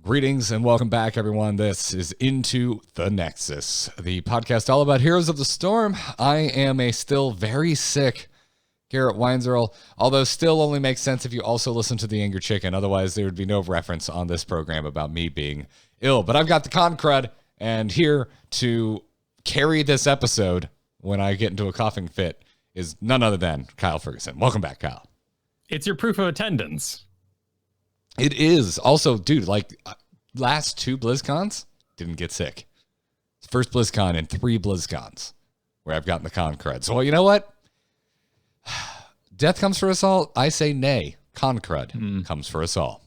Greetings and welcome back, everyone. This is Into the Nexus, the podcast all about Heroes of the Storm. I am a still very sick Garrett Weinzierl, although still only makes sense if you also listen to The Angry Chicken. Otherwise, there would be no reference on this program about me being ill. But I've got the con crud, and here to carry this episode when I get into a coughing fit is none other than Kyle Fergusson. Welcome back, Kyle. It's your proof of attendance. It is. Also, dude, like last two BlizzCons, didn't get sick. First BlizzCon and 3 BlizzCons where I've gotten the con crud. So, well, you know what? Death comes for us all. I say nay. Con crud comes for us all.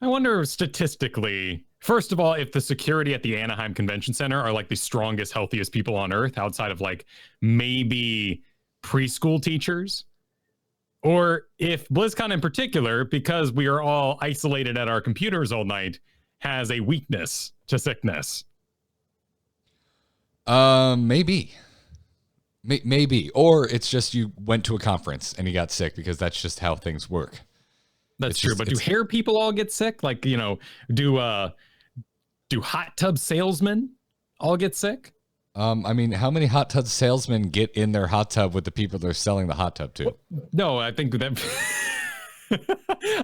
I wonder statistically, first of all, if the security at the Anaheim Convention Center are like the strongest, healthiest people on Earth outside of like maybe preschool teachers. Or if BlizzCon in particular, because we are all isolated at our computers all night, has a weakness to sickness. Maybe. Maybe. Or it's just you went to a conference and you got sick because that's just how things work. That's true. But do hair people all get sick? Like, you know, do hot tub salesmen all get sick? I mean, how many hot tub salesmen get in their hot tub with the people they're selling the hot tub to? No, I think that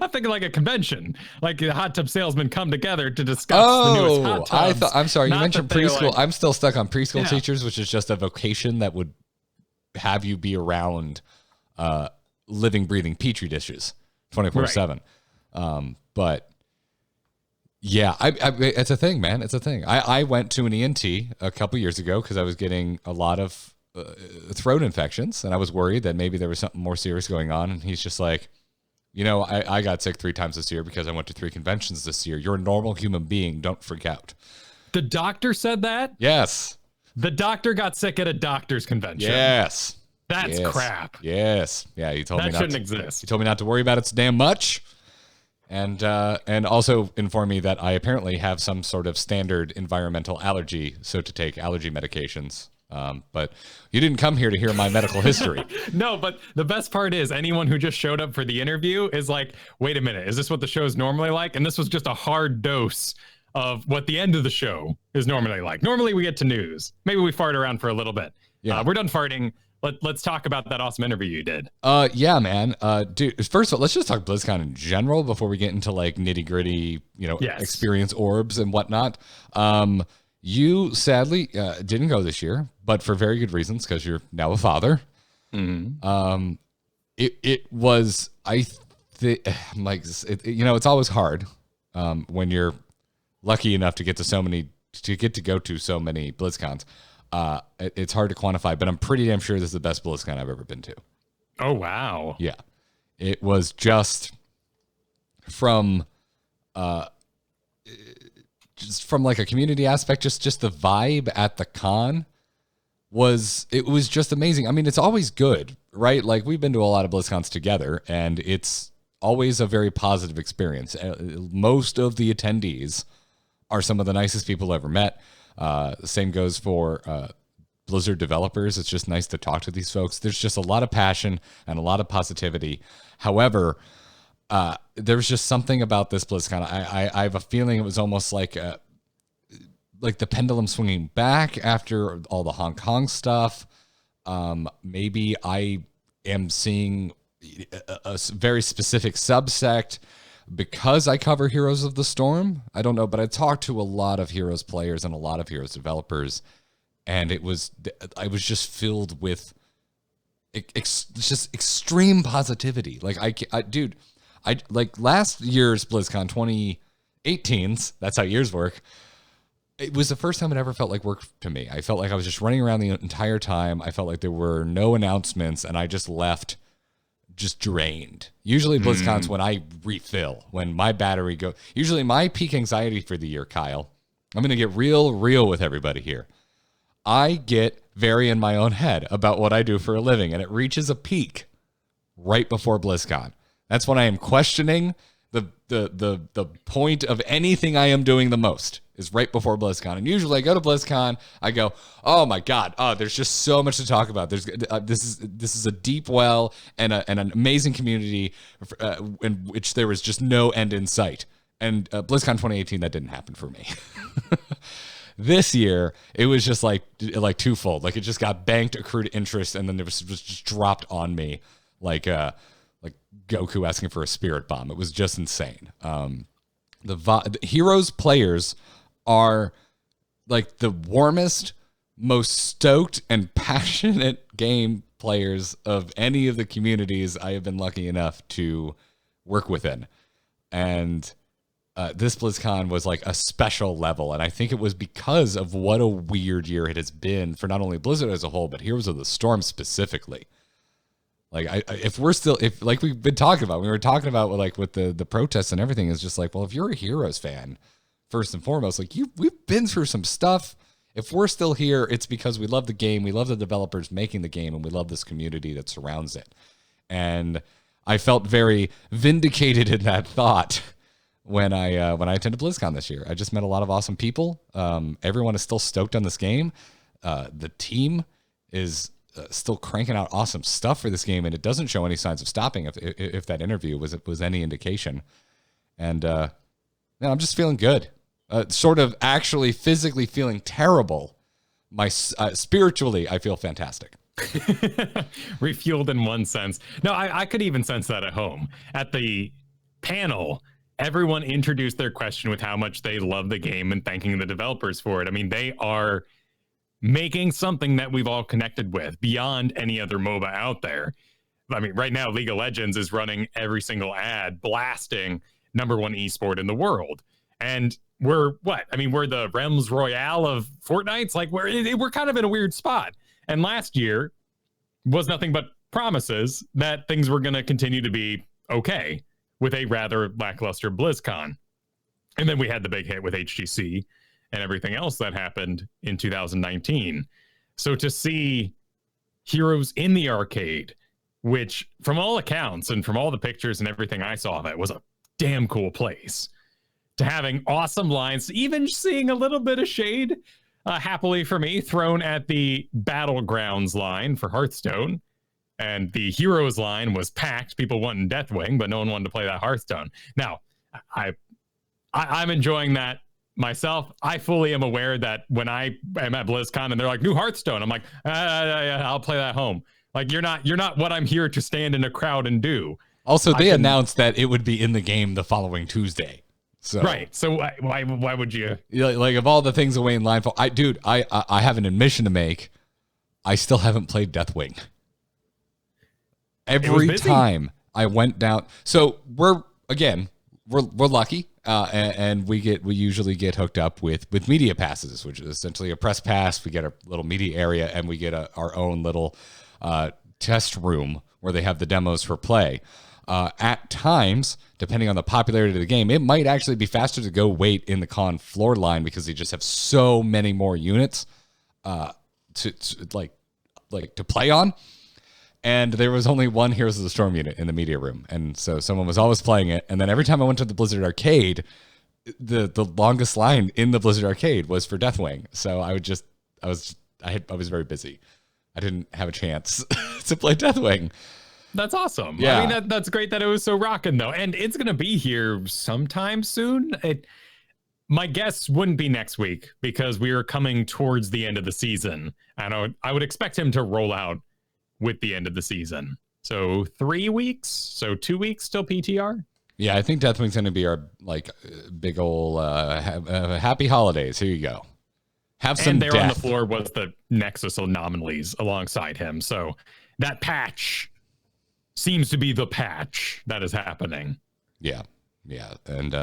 I'm thinking like a convention, like the hot tub salesmen come together to discuss the newest hot tubs. I'm sorry, you mentioned preschool. Like, I'm still stuck on preschool teachers, which is just a vocation that would have you be around living, breathing petri dishes 24/7. But yeah, it's a thing, man. It's a thing. I went to an ENT a couple years ago because I was getting a lot of throat infections, and I was worried that maybe there was something more serious going on. And he's just like, you know, I got sick 3 times this year because I went to 3 conventions this year. You're a normal human being. Don't freak out. The doctor said that? Yes. The doctor got sick at a doctor's convention. Yes. That's crap. Yes. Yeah, he told me that shouldn't exist. He told me not to worry about it so damn much. And also informed me that I apparently have some sort of standard environmental allergy, so to take allergy medications. But you didn't come here to hear my medical history. No, but the best part is anyone who just showed up for the interview is like, wait a minute, is this what the show is normally like? And this was just a hard dose of what the end of the show is normally like. Normally we get to news. Maybe we fart around for a little bit. Yeah. We're done farting. Let's talk about that awesome interview you did. Yeah, man. Dude, first of all, let's just talk BlizzCon in general before we get into like nitty gritty, experience orbs and whatnot. You sadly didn't go this year, but for very good reasons, because you're now a father. Mm-hmm. It was, it's always hard when you're lucky enough to get to go to so many BlizzCons. It's hard to quantify, but I'm pretty damn sure this is the best BlizzCon I've ever been to. Oh, wow. Yeah. It was just from like a community aspect, just the vibe at the con was just amazing. I mean, it's always good, right? Like we've been to a lot of BlizzCons together and it's always a very positive experience. Most of the attendees are some of the nicest people I've ever met. The same goes for Blizzard developers. It's just nice to talk to these folks. There's just a lot of passion and a lot of positivity. However, there's just something about this BlizzCon. I have a feeling it was almost like the pendulum swinging back after all the Hong Kong stuff. Maybe I am seeing a very specific subsect because I cover Heroes of the Storm. I don't know, but I talked to a lot of Heroes players and a lot of Heroes developers, and I was just filled with just extreme positivity. Like I like last year's BlizzCon 2018's, that's how years work. It was the first time it ever felt like work to me. I felt like I was just running around the entire time. I felt like there were no announcements, and I just left just drained. Usually BlizzCon's when I refill, when my battery goes. Usually my peak anxiety for the year, Kyle, I'm going to get real with everybody here. I get very in my own head about what I do for a living, and it reaches a peak right before BlizzCon. That's when I am questioning the point of anything I am doing the most is right before BlizzCon. And usually I go to BlizzCon, I go, oh my God, there's just so much to talk about. There's this is a deep well and an amazing community in which there was just no end in sight. And BlizzCon 2018, that didn't happen for me. This year, it was just like twofold. Like it just got banked accrued interest, and then it was just dropped on me like Goku asking for a spirit bomb. It was just insane. The Heroes players are like the warmest, most stoked and passionate game players of any of the communities I have been lucky enough to work within. And this BlizzCon was like a special level. And I think it was because of what a weird year it has been for not only Blizzard as a whole, but Heroes of the Storm specifically. Like if like we've been talking about, we were talking about with the protests and everything, is just like, well, if you're a Heroes fan, first and foremost, like we've been through some stuff. If we're still here, it's because we love the game, we love the developers making the game, and we love this community that surrounds it. And I felt very vindicated in that thought when I attended BlizzCon this year. I just met a lot of awesome people. Everyone is still stoked on this game. The team is still cranking out awesome stuff for this game, and it doesn't show any signs of stopping. If that interview was any indication, and I'm just feeling good. Sort of actually physically feeling terrible. Spiritually, I feel fantastic. Refueled in one sense. No, I could even sense that at home. At the panel, everyone introduced their question with how much they love the game and thanking the developers for it. I mean, they are making something that we've all connected with beyond any other MOBA out there. I mean, right now, League of Legends is running every single ad, blasting #1 esport in the world. And we're what? I mean, we're the Realms Royale of Fortnite's. Like we're kind of in a weird spot. And last year was nothing but promises that things were going to continue to be okay with a rather lackluster BlizzCon. And then we had the big hit with HGC and everything else that happened in 2019. So to see Heroes in the arcade, which from all accounts and from all the pictures and everything I saw of it, was a damn cool place. To having awesome lines, even seeing a little bit of shade, happily for me, thrown at the Battlegrounds line for Hearthstone. And the Heroes line was packed, people wanting Deathwing, but no one wanted to play that Hearthstone. Now, I'm enjoying that myself. I fully am aware that when I am at BlizzCon and they're like, new Hearthstone, I'm like, I'll play that home. Like, you're not what I'm here to stand in a crowd and do. Also, they announced that it would be in the game the following Tuesday. So, right. So why would you? Like, of all the things away in line for, I have an admission to make. I still haven't played Deathwing. Every time I went down, so we're lucky, and we usually get hooked up with media passes, which is essentially a press pass. We get a little media area, and we get our own little test room where they have the demos for play. At times, depending on the popularity of the game, it might actually be faster to go wait in the con floor line because they just have so many more units to play on. And there was only one Heroes of the Storm unit in the media room, and so someone was always playing it. And then every time I went to the Blizzard Arcade, the longest line in the Blizzard Arcade was for Deathwing. So I was very busy. I didn't have a chance to play Deathwing. That's awesome. Yeah. I mean, that's great that it was so rocking, though. And it's going to be here sometime soon. My guess wouldn't be next week because we are coming towards the end of the season. I would expect him to roll out with the end of the season. So 3 weeks? So 2 weeks till PTR? Yeah, I think Deathwing's going to be our big old happy holidays. Here you go. Have some And there death. on the floor was the Nexus anomalies alongside him. So that patch seems to be the patch that is happening. Yeah. And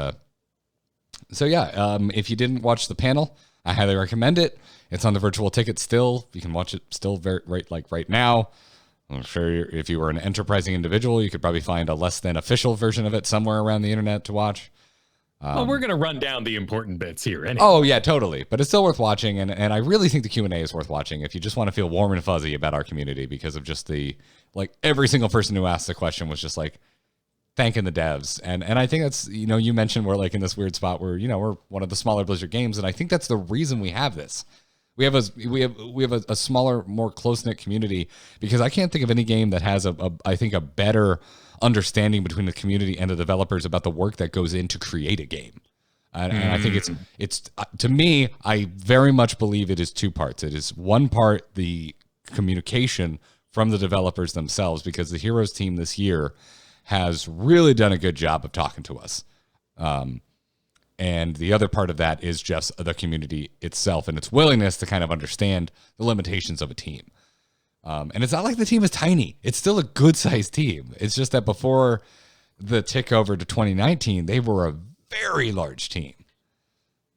if you didn't watch the panel, I highly recommend it. It's on the virtual ticket still. You can watch it still right now. I'm sure if you were an enterprising individual, you could probably find a less than official version of it somewhere around the internet to watch. Well, we're going to run down the important bits here. Anyway. Oh, yeah, totally. But it's still worth watching. And I really think the Q&A is worth watching if you just want to feel warm and fuzzy about our community because of just every single person who asked the question was just thanking the devs. And I think that's, you mentioned we're in this weird spot where, we're one of the smaller Blizzard games. And I think that's the reason we have this. We have a smaller, more close-knit community, because I can't think of any game that has I think a better understanding between the community and the developers about the work that goes into create a game. And I think it's to me, I very much believe it is two parts. It is one part the communication from the developers themselves, because the Heroes team this year has really done a good job of talking to us. And the other part of that is just the community itself and its willingness to kind of understand the limitations of a team. And it's not like the team is tiny. It's still a good-sized team. It's just that before the tick over to 2019, they were a very large team.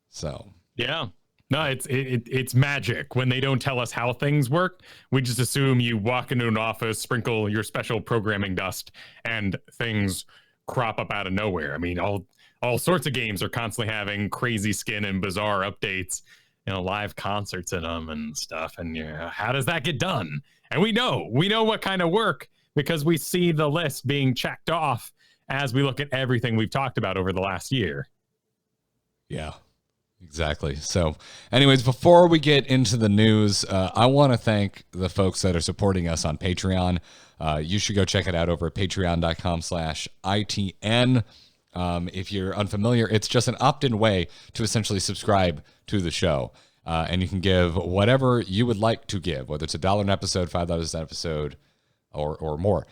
So yeah, no, it's magic when they don't tell us how things work. We just assume you walk into an office, sprinkle your special programming dust, and things crop up out of nowhere. I mean, all sorts of games are constantly having crazy skin and bizarre updates, live concerts in them and stuff. And how does that get done? And we know what kind of work, because we see the list being checked off as we look at everything we've talked about over the last year. Yeah, exactly. So anyways, before we get into the news, I want to thank the folks that are supporting us on Patreon. You should go check it out over at patreon.com/ITN. If you're unfamiliar, it's just an opt-in way to essentially subscribe to the show. And you can give whatever you would like to give, whether it's $1 an episode, $5 an episode, or more.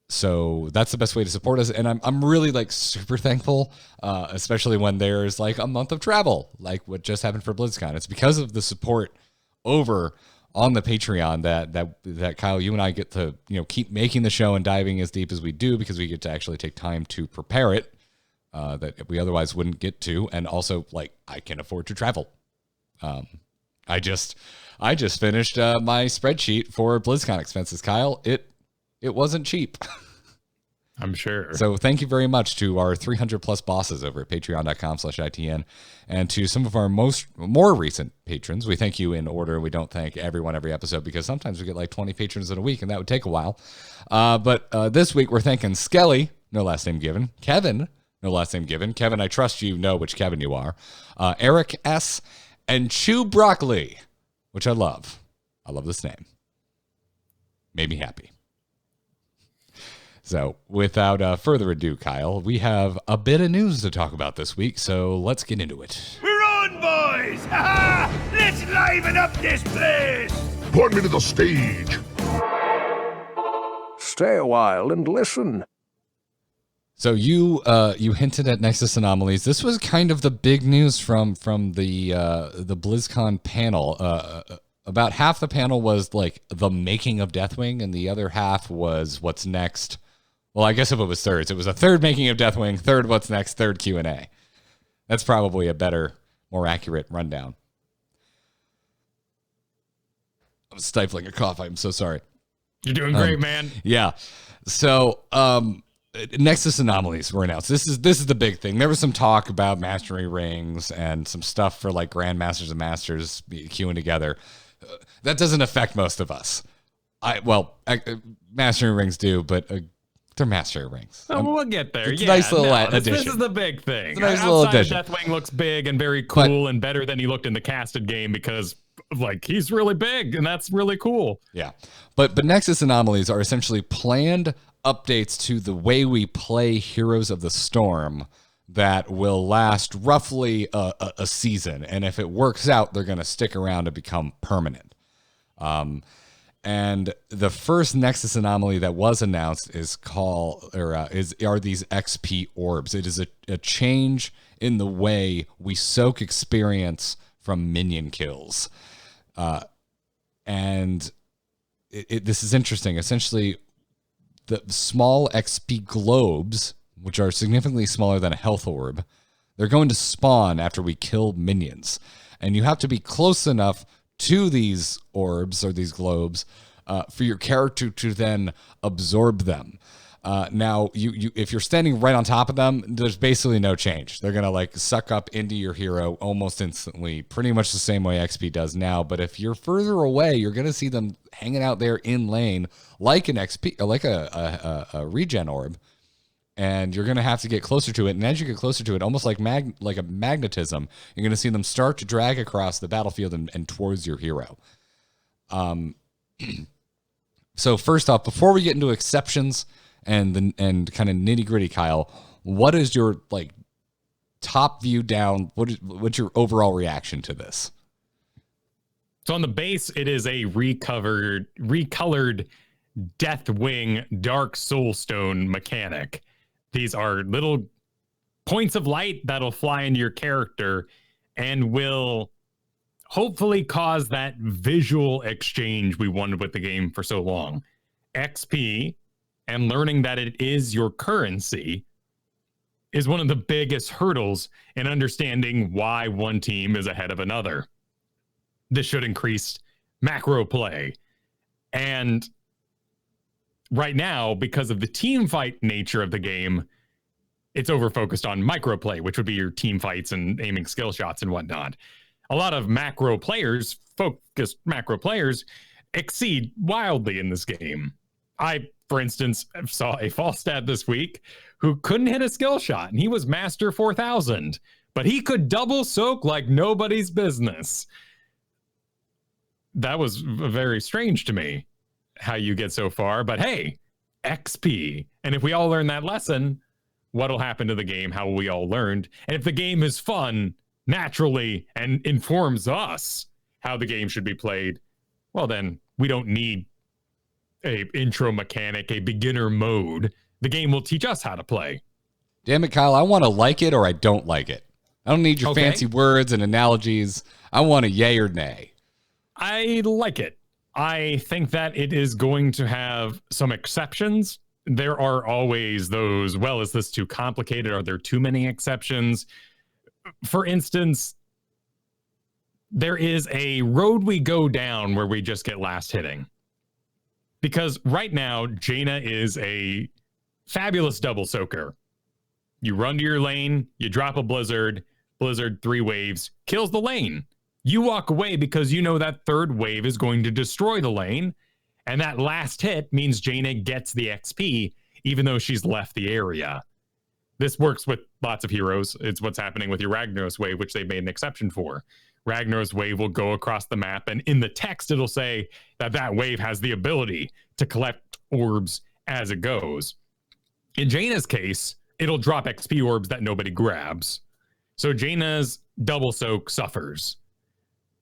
So that's the best way to support us. And I'm really super thankful, especially when there's a month of travel, like what just happened for BlizzCon. It's because of the support over on the Patreon that Kyle, you and I get to, keep making the show and diving as deep as we do, because we get to actually take time to prepare it, that we otherwise wouldn't get to. And also, I can afford to travel. I just finished my spreadsheet for BlizzCon expenses, Kyle. It wasn't cheap. I'm sure. So thank you very much to our 300 plus bosses over at patreon.com/ITN, and to some of our more recent patrons. We thank you in order. We don't thank everyone every episode, because sometimes we get 20 patrons in a week, and that would take a while. But this week we're thanking Skelly, no last name given, Kevin, no last name given. Kevin, I trust you know which Kevin you are. Eric S. and Chew Broccoli, which I love. I love this name. Made me happy. So without further ado, Kyle, we have a bit of news to talk about this week, so let's get into it. We're on, boys! Ha-ha! Let's liven up this place! Point me to the stage. Stay a while and listen. So you hinted at Nexus anomalies. This was kind of the big news from the BlizzCon panel. About half the panel was the making of Deathwing, and the other half was what's next. Well, I guess if it was thirds, it was a third making of Deathwing, third what's next, third Q&A. That's probably a better, more accurate rundown. I'm stifling a cough. I'm so sorry. You're doing great, man. Yeah. So, Nexus anomalies were announced. This is the big thing. There was some talk about mastery rings and some stuff for grandmasters and masters queuing together. That doesn't affect most of us. Mastery rings do, but they're mastery rings. Oh, we'll get there. It's a nice little addition. This is the big thing. It's a nice little addition. Deathwing looks big and very cool, and better than he looked in the casted game, because he's really big, and that's really cool. Yeah, but Nexus anomalies are essentially planned updates to the way we play Heroes of the Storm that will last roughly a season, and if it works out, they're going to stick around and become permanent. And the first Nexus anomaly that was announced are these XP orbs. It is a change in the way we soak experience from minion kills, and this is interesting. Essentially, the small XP globes, which are significantly smaller than a health orb, they're going to spawn after we kill minions. And you have to be close enough to these orbs or these globes for your character to then absorb them. Now, you if you're standing right on top of them, there's basically no change. They're going to suck up into your hero almost instantly, pretty much the same way XP does now. But if you're further away, you're going to see them hanging out there in lane like an XP, like a regen orb. and you're going to have to get closer to it. And as you get closer to it, almost like a magnetism, you're going to see them start to drag across the battlefield and towards your hero. So first off, before we get into exceptions and kind of nitty gritty, Kyle, what is your like top view down? What's your overall reaction to this? So on the base, it is a recolored Deathwing Dark Soulstone mechanic. These are little points of light that'll fly into your character and will hopefully cause that visual exchange we wanted with the game for so long. XP and learning that it is your currency is one of the biggest hurdles in understanding why one team is ahead of another. This should increase macro play. And right now, because of the team fight nature of the game, it's over-focused on micro play, which would be your team fights and aiming skill shots and whatnot. A lot of focused macro players, exceed wildly in this game. I, for instance, saw a Falstad this week who couldn't hit a skill shot, and he was Master 4000, but he could double soak like nobody's business. That was very strange to me, how you get so far, but hey, XP. And if we all learn that lesson, what'll happen to the game? How will we all learned? And if the game is fun, naturally, and informs us how the game should be played, well, then we don't need a intro mechanic, a beginner mode. The game will teach us how to play. Damn it, Kyle, I want to like it or I don't like it. I don't need your fancy words and analogies. I want a yay or nay. I like it. I think that it is going to have some exceptions. There are always those, well, is this too complicated? Are there too many exceptions? For instance, there is a road we go down where we just get last hitting. Because right now, Jaina is a fabulous double soaker. You run to your lane, you drop a blizzard 3 waves, kills the lane. You walk away because you know that third wave is going to destroy the lane, and that last hit means Jaina gets the XP, even though she's left the area. This works with lots of heroes. It's what's happening with your Ragnaros wave, which they made an exception for. Ragnaros wave will go across the map, and in the text, it'll say that that wave has the ability to collect orbs as it goes. In Jaina's case, it'll drop XP orbs that nobody grabs. So Jaina's double soak suffers.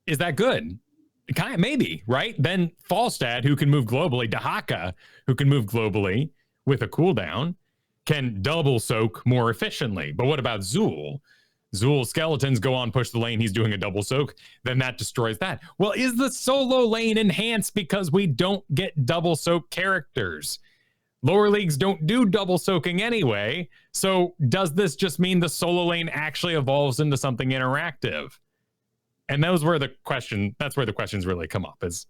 Is that good? Kind of, maybe, right? Then Falstad, who can move globally, Dahaka, who can move globally with a cooldown, can double soak more efficiently. But what about Zool? Zool's skeletons go on, push the lane, he's doing a double soak, then that destroys that. Well, is the solo lane enhanced because we don't get double soak characters? Lower leagues don't do double soaking anyway, so does this just mean the solo lane actually evolves into something interactive? And that's where the questions really come up, is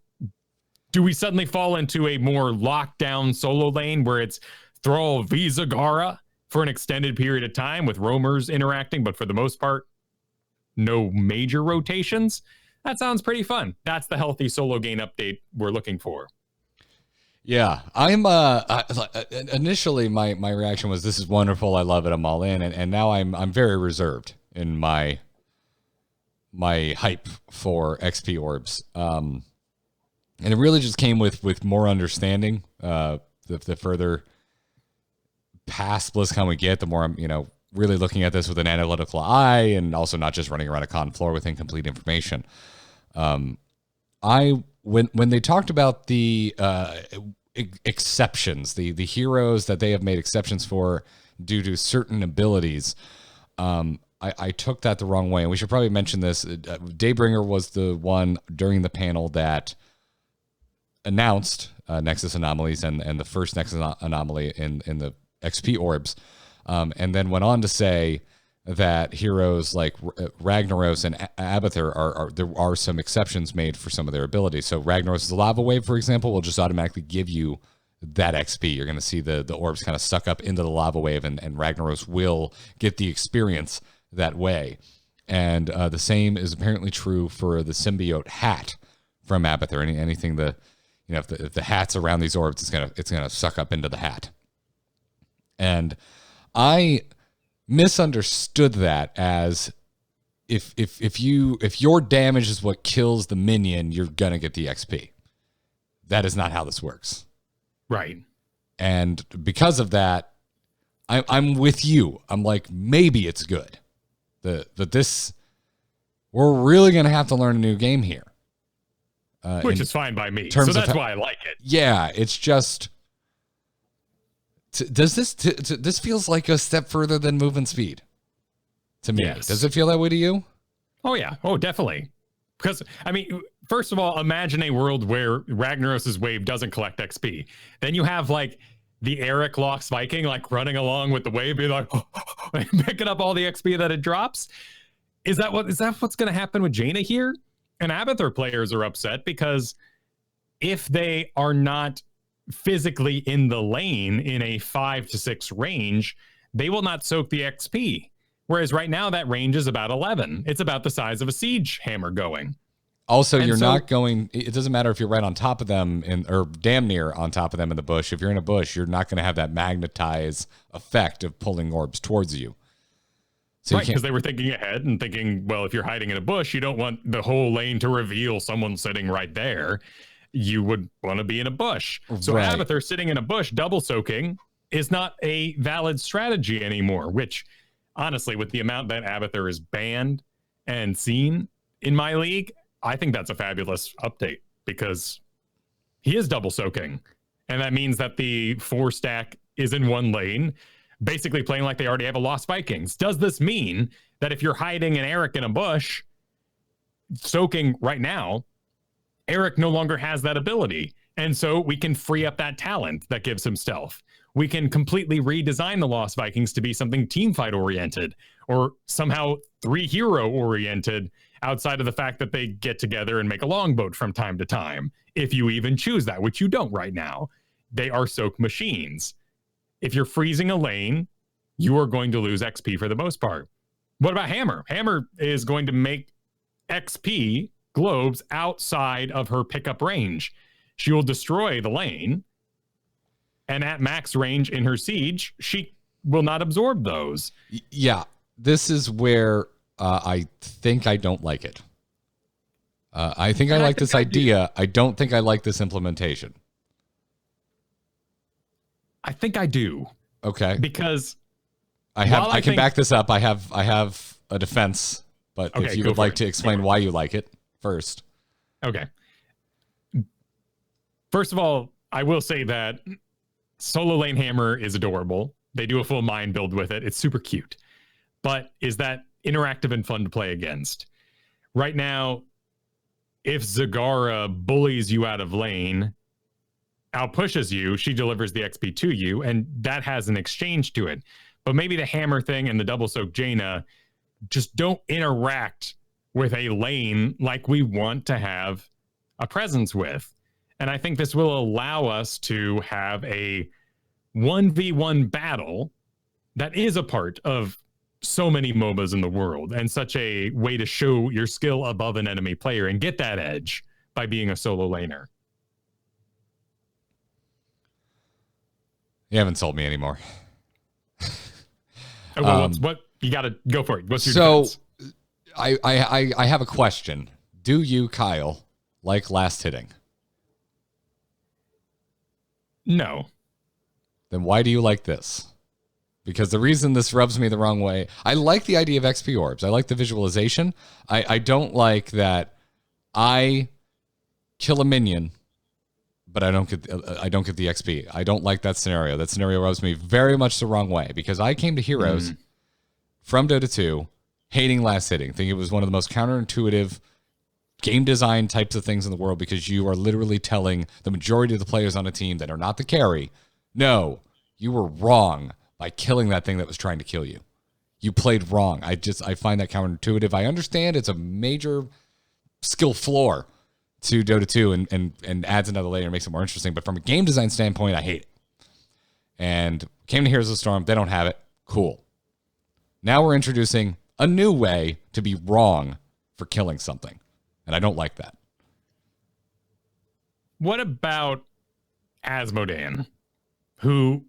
do we suddenly fall into a more lockdown solo lane where it's Thrall v Zagara for an extended period of time with roamers interacting, but for the most part, no major rotations? That sounds pretty fun. That's the healthy solo game update we're looking for. Yeah, initially my reaction was, this is wonderful, I love it, I'm all in, and now I'm very reserved in my hype for XP orbs. And it really just came with more understanding. The further past BlizzCon we get, the more I'm, really looking at this with an analytical eye, and also not just running around a con floor with incomplete information. When they talked about the exceptions, the heroes that they have made exceptions for due to certain abilities, I took that the wrong way, and we should probably mention this. Daybringer was the one during the panel that announced Nexus anomalies and the first Nexus anomaly in the XP orbs, and then went on to say that heroes like Ragnaros and Abathur there are some exceptions made for some of their abilities. So Ragnaros' lava wave, for example, will just automatically give you that XP. You're going to see the orbs kind of suck up into the lava wave, and Ragnaros will get the experience that way. And the same is apparently true for the symbiote hat from Abathur. Anything if the hat's around these orbs, it's gonna suck up into the hat. And I misunderstood that as if your damage is what kills the minion, you're gonna get the XP. That is not how this works. Right. And because of that, I'm with you. I'm like, maybe it's good. We're really gonna have to learn a new game here. Which is fine by me. So that's why I like it. Yeah, it's just. This feels like a step further than movement speed to me. Yes. Does it feel that way to you? Oh, yeah. Oh, definitely. Because, I mean, first of all, imagine a world where Ragnaros' wave doesn't collect XP. Then you have, like, the Eric Lox Viking, like, running along with the wave, being like, picking up all the XP that it drops. Is that what's going to happen with Jaina here? And Abathur players are upset because if they are not physically in the lane in a 5 to 6 range, they will not soak the XP. Whereas right now that range is about 11. It's about the size of a siege hammer going. Also, not going. It doesn't matter if you're right on top of them or damn near on top of them in the bush. If you're in a bush, you're not going to have that magnetize effect of pulling orbs towards you. So right, because they were thinking ahead and thinking, well, if you're hiding in a bush, you don't want the whole lane to reveal someone sitting right there. You would want to be in a bush. So right. Abathur sitting in a bush, double soaking, is not a valid strategy anymore, which honestly, with the amount that Abathur is banned and seen in my league, I think that's a fabulous update because he is double soaking. And that means that the 4 stack is in one lane, basically playing like they already have a Lost Vikings. Does this mean that if you're hiding an Eric in a bush, soaking right now, Eric no longer has that ability? And so we can free up that talent that gives him stealth. We can completely redesign the Lost Vikings to be something teamfight oriented or somehow 3 hero oriented outside of the fact that they get together and make a longboat from time to time. If you even choose that, which you don't right now, they are soak machines. If you're freezing a lane, you are going to lose XP for the most part. What about Hammer? Hammer is going to make XP globes outside of her pickup range. She will destroy the lane, and at max range in her siege, she will not absorb those. Yeah, this is where I think I don't like it. I think I like this idea. I don't think I like this implementation. I think I do. Okay. Because I can back this up. I have a defense, but if you would like to explain why you like it first. Okay. First of all, I will say that Solo Lane Hammer is adorable. They do a full mind build with it. It's super cute. But is that interactive and fun to play against? Right now, if Zagara bullies you out of lane, outpushes you, she delivers the XP to you, and that has an exchange to it. But maybe the Hammer thing and the double soak Jaina just don't interact with a lane like we want to have a presence with. And I think this will allow us to have a 1v1 battle that is a part of so many MOBAs in the world and such a way to show your skill above an enemy player and get that edge by being a solo laner. You haven't sold me anymore. Well, what you got to go for it. What's your defense? I have a question. Do you, Kyle, like last hitting? No. Then why do you like this? Because the reason this rubs me the wrong way, I like the idea of XP orbs. I like the visualization. I don't like that I kill a minion, but I don't get the XP. I don't like that scenario. That scenario rubs me very much the wrong way because I came to Heroes from Dota 2 hating last hitting, thinking it was one of the most counterintuitive game design types of things in the world because you are literally telling the majority of the players on a team that are not the carry, no, you were wrong by killing that thing that was trying to kill you. You played wrong. I find that counterintuitive. I understand it's a major skill floor to Dota 2 and adds another layer and makes it more interesting. But from a game design standpoint, I hate it. And came to Heroes of the Storm. They don't have it. Cool. Now we're introducing a new way to be wrong for killing something. And I don't like that. What about Asmodan, who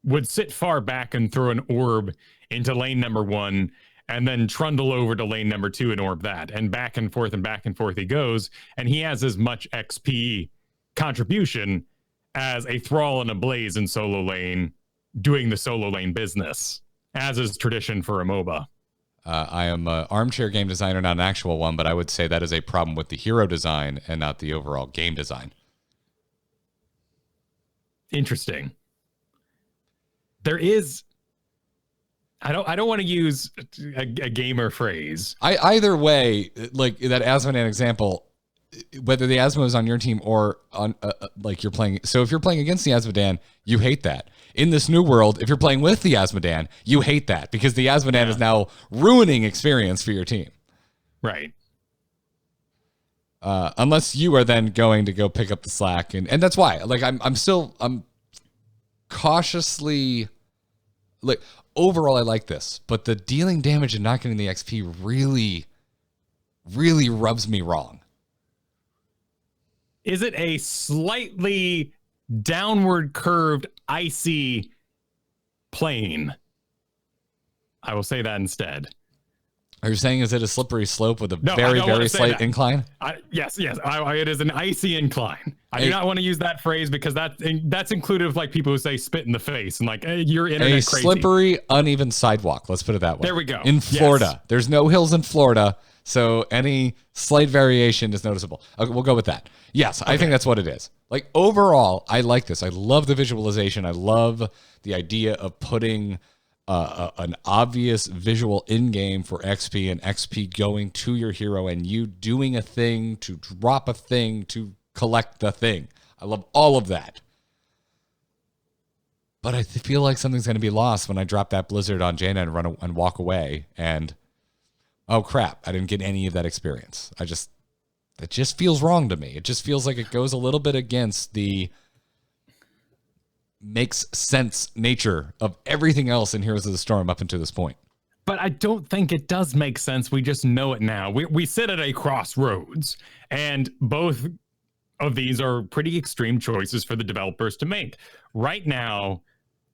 would sit far back and throw an orb into lane number 1 and then trundle over to lane number 2 and orb that. And back and forth he goes. And he has as much XP contribution as a Thrall and a Blaze in solo lane doing the solo lane business, as is tradition for a MOBA. I am an armchair game designer, not an actual one, but I would say that is a problem with the hero design and not the overall game design. Interesting. There is, I don't want to use a gamer phrase. Either way, like that Asmodan example, whether the Asmo is on your team or on like you're playing. So if you're playing against the Asmodan, you hate that. In this new world, if you're playing with the Asmodan, you hate that because the Asmodan is now ruining experience for your team. Right. Unless you are then going to go pick up the slack. And that's why, like, I'm cautiously, like, overall, I like this, but the dealing damage and not getting the XP really, really rubs me wrong. Is it a slightly downward curved, icy plane? I will say that instead. Are you saying is it a slippery slope with a No, very, very slight incline? Yes. It is an icy incline. I do not want to use that phrase because that's included with like people who say spit in the face and like you're internet crazy. Slippery, uneven sidewalk. Let's put it that way. There we go. In Florida, there's no hills in Florida, so any slight variation is noticeable. Okay, we'll go with that. Yes, I think that's what it is. Like overall, I like this. I love the visualization. I love the idea of putting an obvious visual in-game for XP and XP going to your hero and you doing a thing to drop a thing to collect the thing. I love all of that. But I feel like something's going to be lost when I drop that blizzard on Jaina and run and walk away and, oh crap, I didn't get any of that experience. It just feels wrong to me. It just feels like it goes a little bit against the makes sense nature of everything else in Heroes of the Storm up until this point. But I don't think it does make sense. We just know it now. We sit at a crossroads, and both of these are pretty extreme choices for the developers to make. Right now,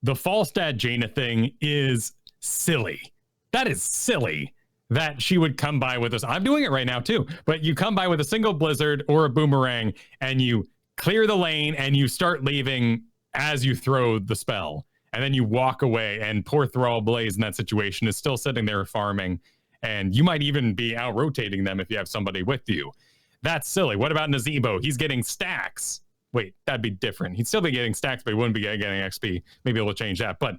the Falstad Jaina thing is silly. That is silly that she would come by with us. I'm doing it right now too, but you come by with a single blizzard or a boomerang and you clear the lane and you start leaving as you throw the spell. And then you walk away, and poor Thrall Blaze in that situation is still sitting there farming. And you might even be out rotating them if you have somebody with you. That's silly. What about Nazebo? He's getting stacks. Wait, that'd be different. He'd still be getting stacks, but he wouldn't be getting XP. Maybe it'll change that. But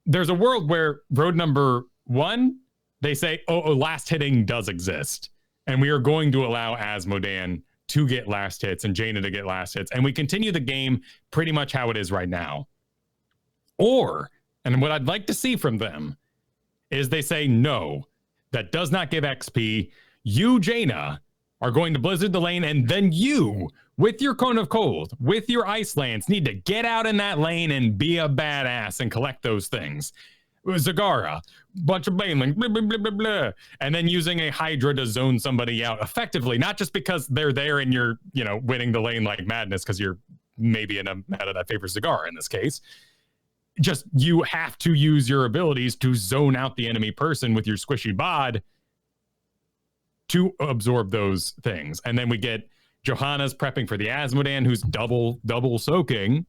there's a world where road number 1, they say, oh, last hitting does exist. And we are going to allow Asmodan to get last hits and Jaina to get last hits. And we continue the game pretty much how it is right now. Or, and what I'd like to see from them is they say, no, that does not give XP. You, Jaina, are going to blizzard the lane, and then you, with your Cone of Cold, with your Ice Lance, need to get out in that lane and be a badass and collect those things. Zagara, bunch of Baneling, blah, blah, blah, blah, blah. And then using a Hydra to zone somebody out effectively, not just because they're there and you're, winning the lane like madness because you're maybe in a meta that favors Zagara in this case. Just you have to use your abilities to zone out the enemy person with your squishy bod to absorb those things. And then we get Johanna's prepping for the Asmodan, who's double soaking,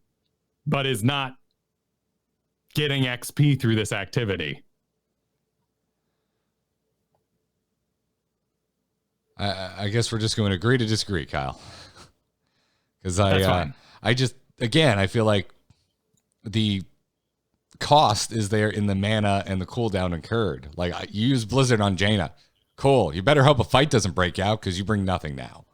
but is not getting XP through this activity. I guess we're just going to agree to disagree, Kyle. Because I just, again, I feel like the cost is there in the mana and the cooldown incurred. Like, you use Blizzard on Jaina. Cool. You better hope a fight doesn't break out because you bring nothing now.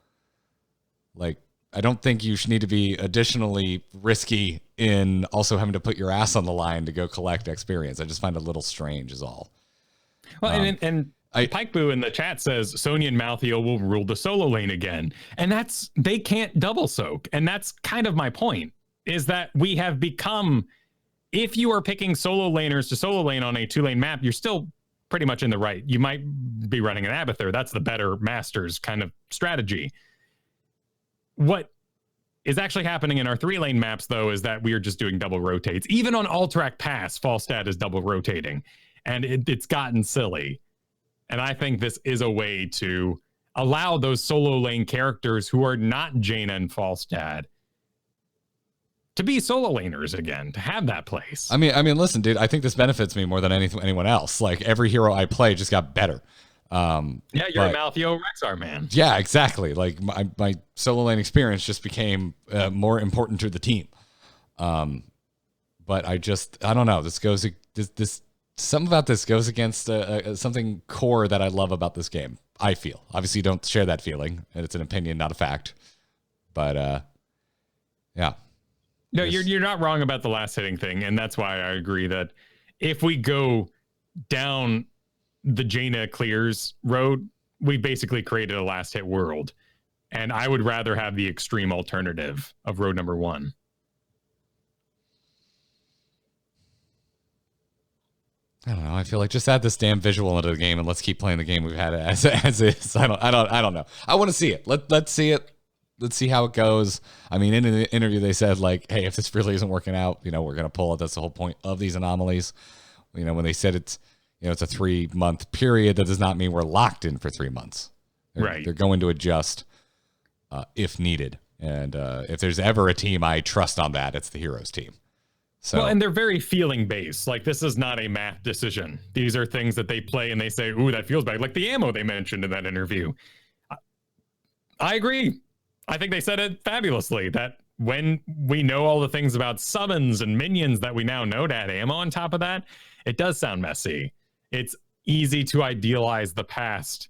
Like, I don't think you should need to be additionally risky in also having to put your ass on the line to go collect experience. I just find it a little strange is all. Well, and Pikeboo in the chat says Sonya and Malthael will rule the solo lane again. And they can't double soak. And that's kind of my point, is that we have become, if you are picking solo laners to solo lane on a 2-lane map, you're still pretty much in the right. You might be running an Abathur. That's the better Masters kind of strategy. What is actually happening in our 3-lane maps, though, is that we are just doing double rotates. Even on Alterac Pass, Falstad is double rotating, and it's gotten silly. And I think this is a way to allow those solo lane characters who are not Jaina and Falstad to be solo laners again, to have that place. I mean, listen, dude, I think this benefits me more than anyone else. Like, every hero I play just got better. Yeah, you're a Malthio Rexar man. Yeah, exactly. Like, my solo lane experience just became more important to the team. But I don't know. This something about this goes against something core that I love about this game. I feel. Obviously, you don't share that feeling, and it's an opinion, not a fact. But yeah. No, you're not wrong about the last hitting thing, and that's why I agree that if we go down the Jaina clears road, we basically created a last hit world, and I would rather have the extreme alternative of road number 1. I don't know. I feel like just add this damn visual into the game and let's keep playing the game we've had as is. I don't know. I want to see it. Let's see it. Let's see how it goes. I mean, in the interview they said, like, hey, if this really isn't working out, we're gonna pull it. That's the whole point of these anomalies. When they said it's it's a 3-month period, that does not mean we're locked in for 3 months. They're going to adjust if needed. And if there's ever a team I trust on that, it's the Heroes team. So, well, and they're very feeling based. Like, this is not a math decision. These are things that they play and they say, ooh, that feels bad. Like the ammo they mentioned in that interview. I agree. I think they said it fabulously, that when we know all the things about summons and minions that we now know, to add ammo on top of that, it does sound messy. It's easy to idealize the past,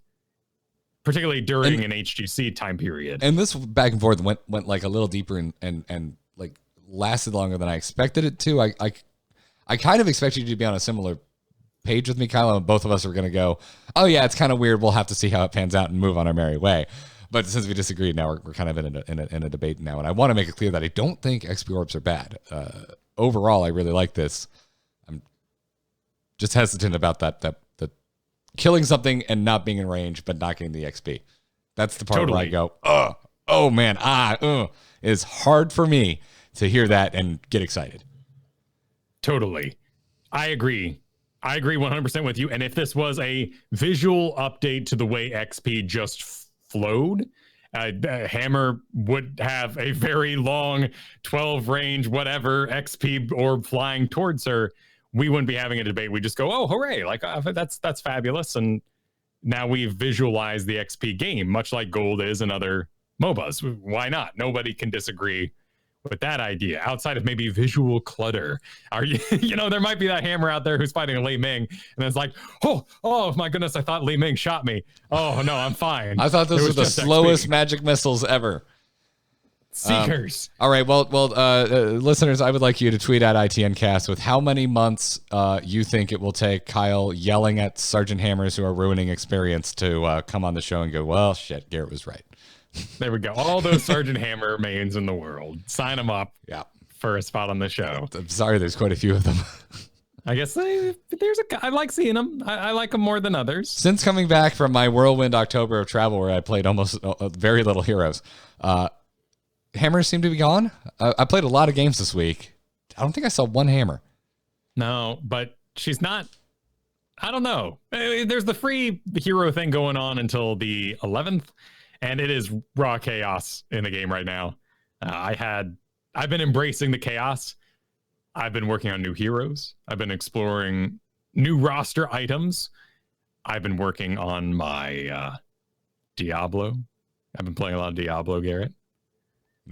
particularly during an HGC time period. And this back and forth went like a little deeper and like lasted longer than I expected it to. I kind of expected you to be on a similar page with me, Kylo, and both of us are going to go, oh yeah, it's kind of weird. We'll have to see how it pans out and move on our merry way. But since we disagreed, now we're kind of in a debate now, and I want to make it clear that I don't think XP orbs are bad. Overall, I really like this. I'm just hesitant about that killing something and not being in range, but not getting the XP. That's the part where I go, oh man, it's hard for me to hear that and get excited. Totally, I agree 100% with you. And if this was a visual update to the way XP just flowed, Hammer would have a very long 12 range whatever XP orb flying towards her. We wouldn't be having a debate. We just go, oh hooray, like that's fabulous. And now we've visualized the XP game, much like Gold is in other MOBAs. Why not? Nobody can disagree with that idea, outside of maybe visual clutter. Are you there might be that Hammer out there who's fighting a Li Ming and it's like, oh my goodness, I thought Li Ming shot me. Oh no, I'm fine. I thought those were the slowest magic missiles ever. Seekers. All right, well, listeners, I would like you to tweet at ITNcast with how many months you think it will take Kyle yelling at Sergeant Hammers who are ruining experience to come on the show and go, well, shit, Garrett was right. There we go. All those Sergeant Hammer mains in the world. Sign them up for a spot on the show. I'm sorry, there's quite a few of them. I guess I like seeing them. I like them more than others. Since coming back from my whirlwind October of travel where I played almost very little Heroes, Hammers seem to be gone. I played a lot of games this week. I don't think I saw one Hammer. No, but she's not. I don't know. There's the free hero thing going on until the 11th. And it is raw chaos in the game right now. I've been embracing the chaos. I've been working on new heroes. I've been exploring new roster items. I've been working on my Diablo. I've been playing a lot of Diablo, Garrett.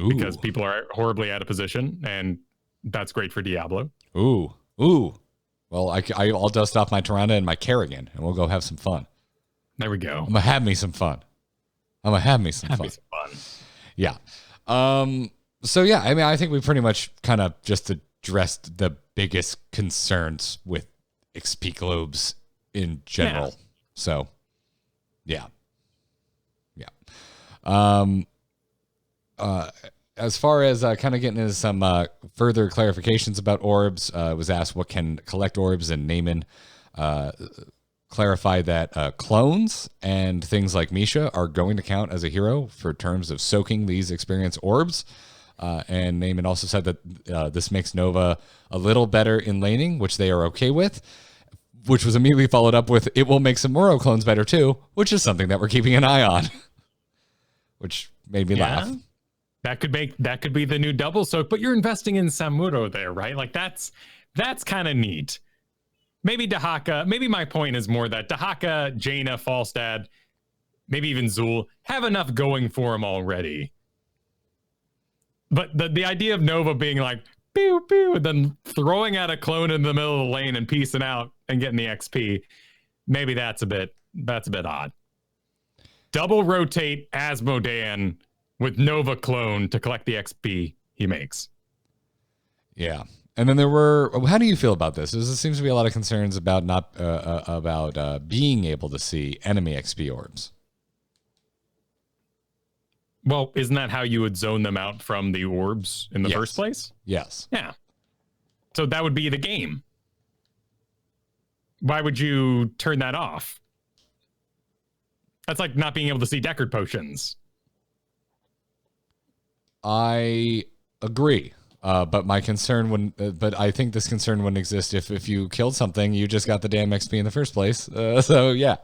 Ooh. Because people are horribly out of position, and that's great for Diablo. Ooh. Well, I'll dust off my Tyrande and my Kerrigan, and we'll go have some fun. There we go. I'm going to have me some fun. Yeah. So yeah, I mean, I think we pretty much kind of just addressed the biggest concerns with XP globes in general. Yeah. So yeah. As far as kind of getting into some further clarifications about orbs, was asked what can collect orbs, and Naaman clarified that clones and things like Misha are going to count as a hero for terms of soaking these experience orbs. And Naaman also said that this makes Nova a little better in laning, which they are okay with, which was immediately followed up with, it will make some Moro clones better too, which is something that we're keeping an eye on, which made me laugh. That could be the new double soak, but you're investing in Samuro there, right? Like that's kind of neat. Maybe Dahaka, maybe my point is more that Dahaka, Jaina, Falstad, maybe even Zul have enough going for them already. But the idea of Nova being like, pew, pew, and then throwing out a clone in the middle of the lane and piecing out and getting the XP, maybe that's a bit odd. Double rotate Asmodan with Nova clone to collect the XP he makes. Yeah. And then how do you feel about this? There seems to be a lot of concerns about being able to see enemy XP orbs. Well, isn't that how you would zone them out from the orbs in the first place? Yes. Yeah. So that would be the game. Why would you turn that off? That's like not being able to see Deckard potions. I agree. But my concern wouldn't. But I think this concern wouldn't exist if you killed something, you just got the damn XP in the first place. So yeah,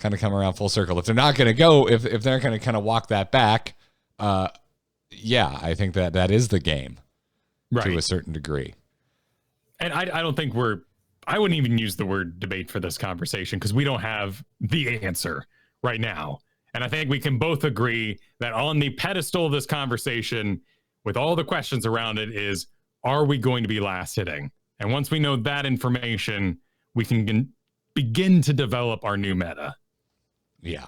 kind of come around full circle. If they're not going to go, if they're going to kind of walk that back, yeah, I think that is the game, right, to a certain degree. And I don't think I wouldn't even use the word debate for this conversation because we don't have the answer right now. And I think we can both agree that on the pedestal of this conversation, with all the questions around it, is, are we going to be last hitting? And once we know that information, we can begin to develop our new meta. Yeah.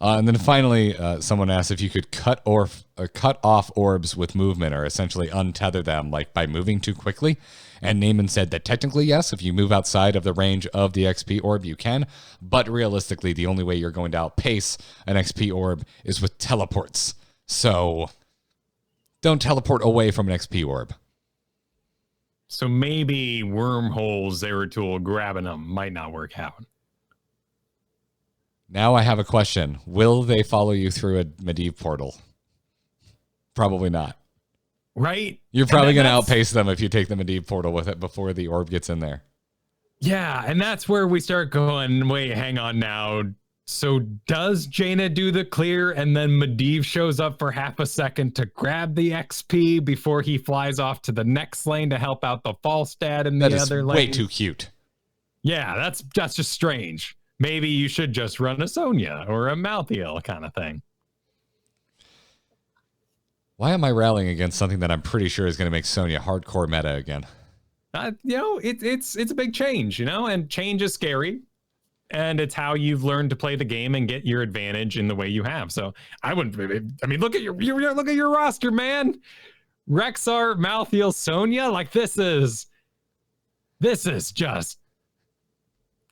And then finally, someone asked if you could cut off orbs with movement, or essentially untether them, like by moving too quickly. And Naaman said that technically, yes, if you move outside of the range of the XP orb, you can. But realistically, the only way you're going to outpace an XP orb is with teleports. So don't teleport away from an XP orb. So maybe wormholes, Zeratul grabbing them might not work out. Now I have a question. Will they follow you through a Medivh portal? Probably not. Right? You're probably going to outpace them if you take the Medivh portal with it before the orb gets in there. Yeah, and that's where we start going, wait, hang on now. So does Jaina do the clear and then Medivh shows up for half a second to grab the XP before he flies off to the next lane to help out the Falstad and the other lane? Way too cute. Yeah, that's just strange. Maybe you should just run a Sonya or a Malthael kind of thing. Why am I rallying against something that I'm pretty sure is going to make Sonya hardcore meta again? It's a big change, and change is scary. And it's how you've learned to play the game and get your advantage in the way you have. So look at your roster, man. Rexar, Malthael, Sonya, like this is just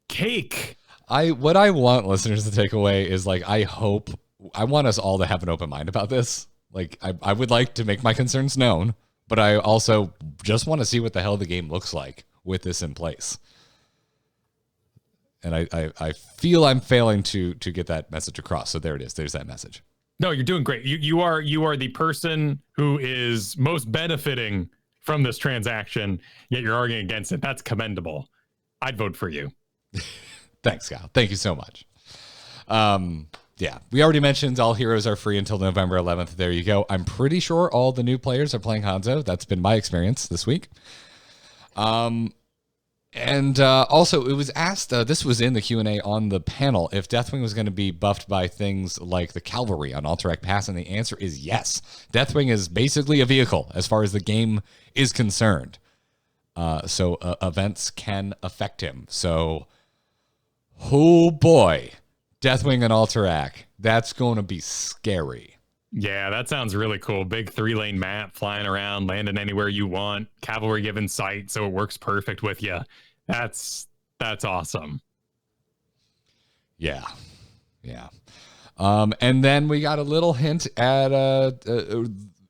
cake. What I want listeners to take away is, like, I want us all to have an open mind about this. Like, I would like to make my concerns known, but I also just want to see what the hell the game looks like with this in place. And I feel I'm failing to get that message across. So there it is. There's that message. No, you're doing great. You are the person who is most benefiting from this transaction, yet you're arguing against it. That's commendable. I'd vote for you. Thanks, Kyle. Thank you so much. Yeah, we already mentioned all heroes are free until November 11th. There you go. I'm pretty sure all the new players are playing Hanzo. That's been my experience this week. And also, it was asked, this was in the Q&A on the panel, if Deathwing was going to be buffed by things like the Cavalry on Alterac Pass, and the answer is yes. Deathwing is basically a vehicle as far as the game is concerned. So events can affect him. So, oh boy, Deathwing and Alterac, that's going to be scary. Yeah, that sounds really cool. Big 3-lane map, flying around, landing anywhere you want. Cavalry given sight, so it works perfect with you. That's awesome. Yeah. And then we got a little hint at a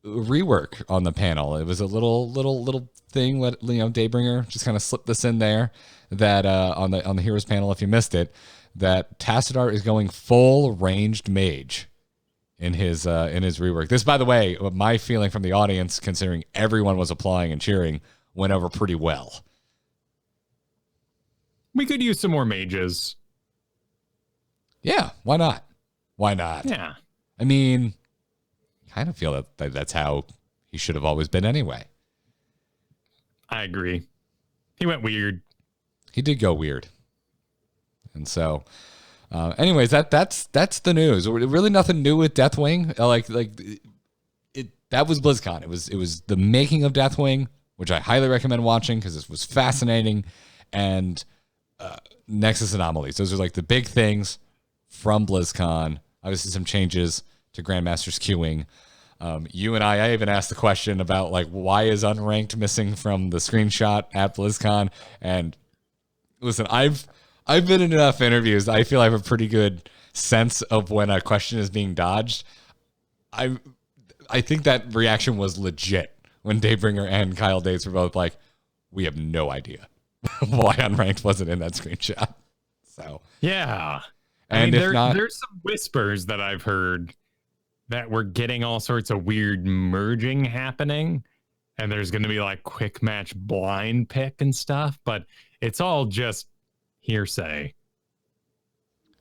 rework on the panel. It was a little thing. Daybringer just kind of slipped this in there. That on the heroes panel, if you missed it, that Tassadar is going full ranged mage. in his rework. This, by the way, my feeling from the audience, considering everyone was applauding and cheering, went over pretty well. We could use some more mages. Yeah, why not? Why not? Yeah. I mean, I kind of feel that that's how he should have always been anyway. I agree. He went weird. He did go weird. And so, anyways, that's the news. Really nothing new with Deathwing. That was BlizzCon. It was the making of Deathwing, which I highly recommend watching because this was fascinating, and Nexus anomalies. Those are like the big things from BlizzCon. Obviously, some changes to Grandmaster's queuing. You and I even asked the question about like why is unranked missing from the screenshot at BlizzCon. And listen, I've been in enough interviews. I feel I have a pretty good sense of when a question is being dodged. I think that reaction was legit when Daybringer and Kyle Dates were both like, we have no idea why unranked wasn't in that screenshot. So yeah. And I mean, if not, there's some whispers that I've heard that we're getting all sorts of weird merging happening, and there's going to be like quick match blind pick and stuff, but it's all just hearsay.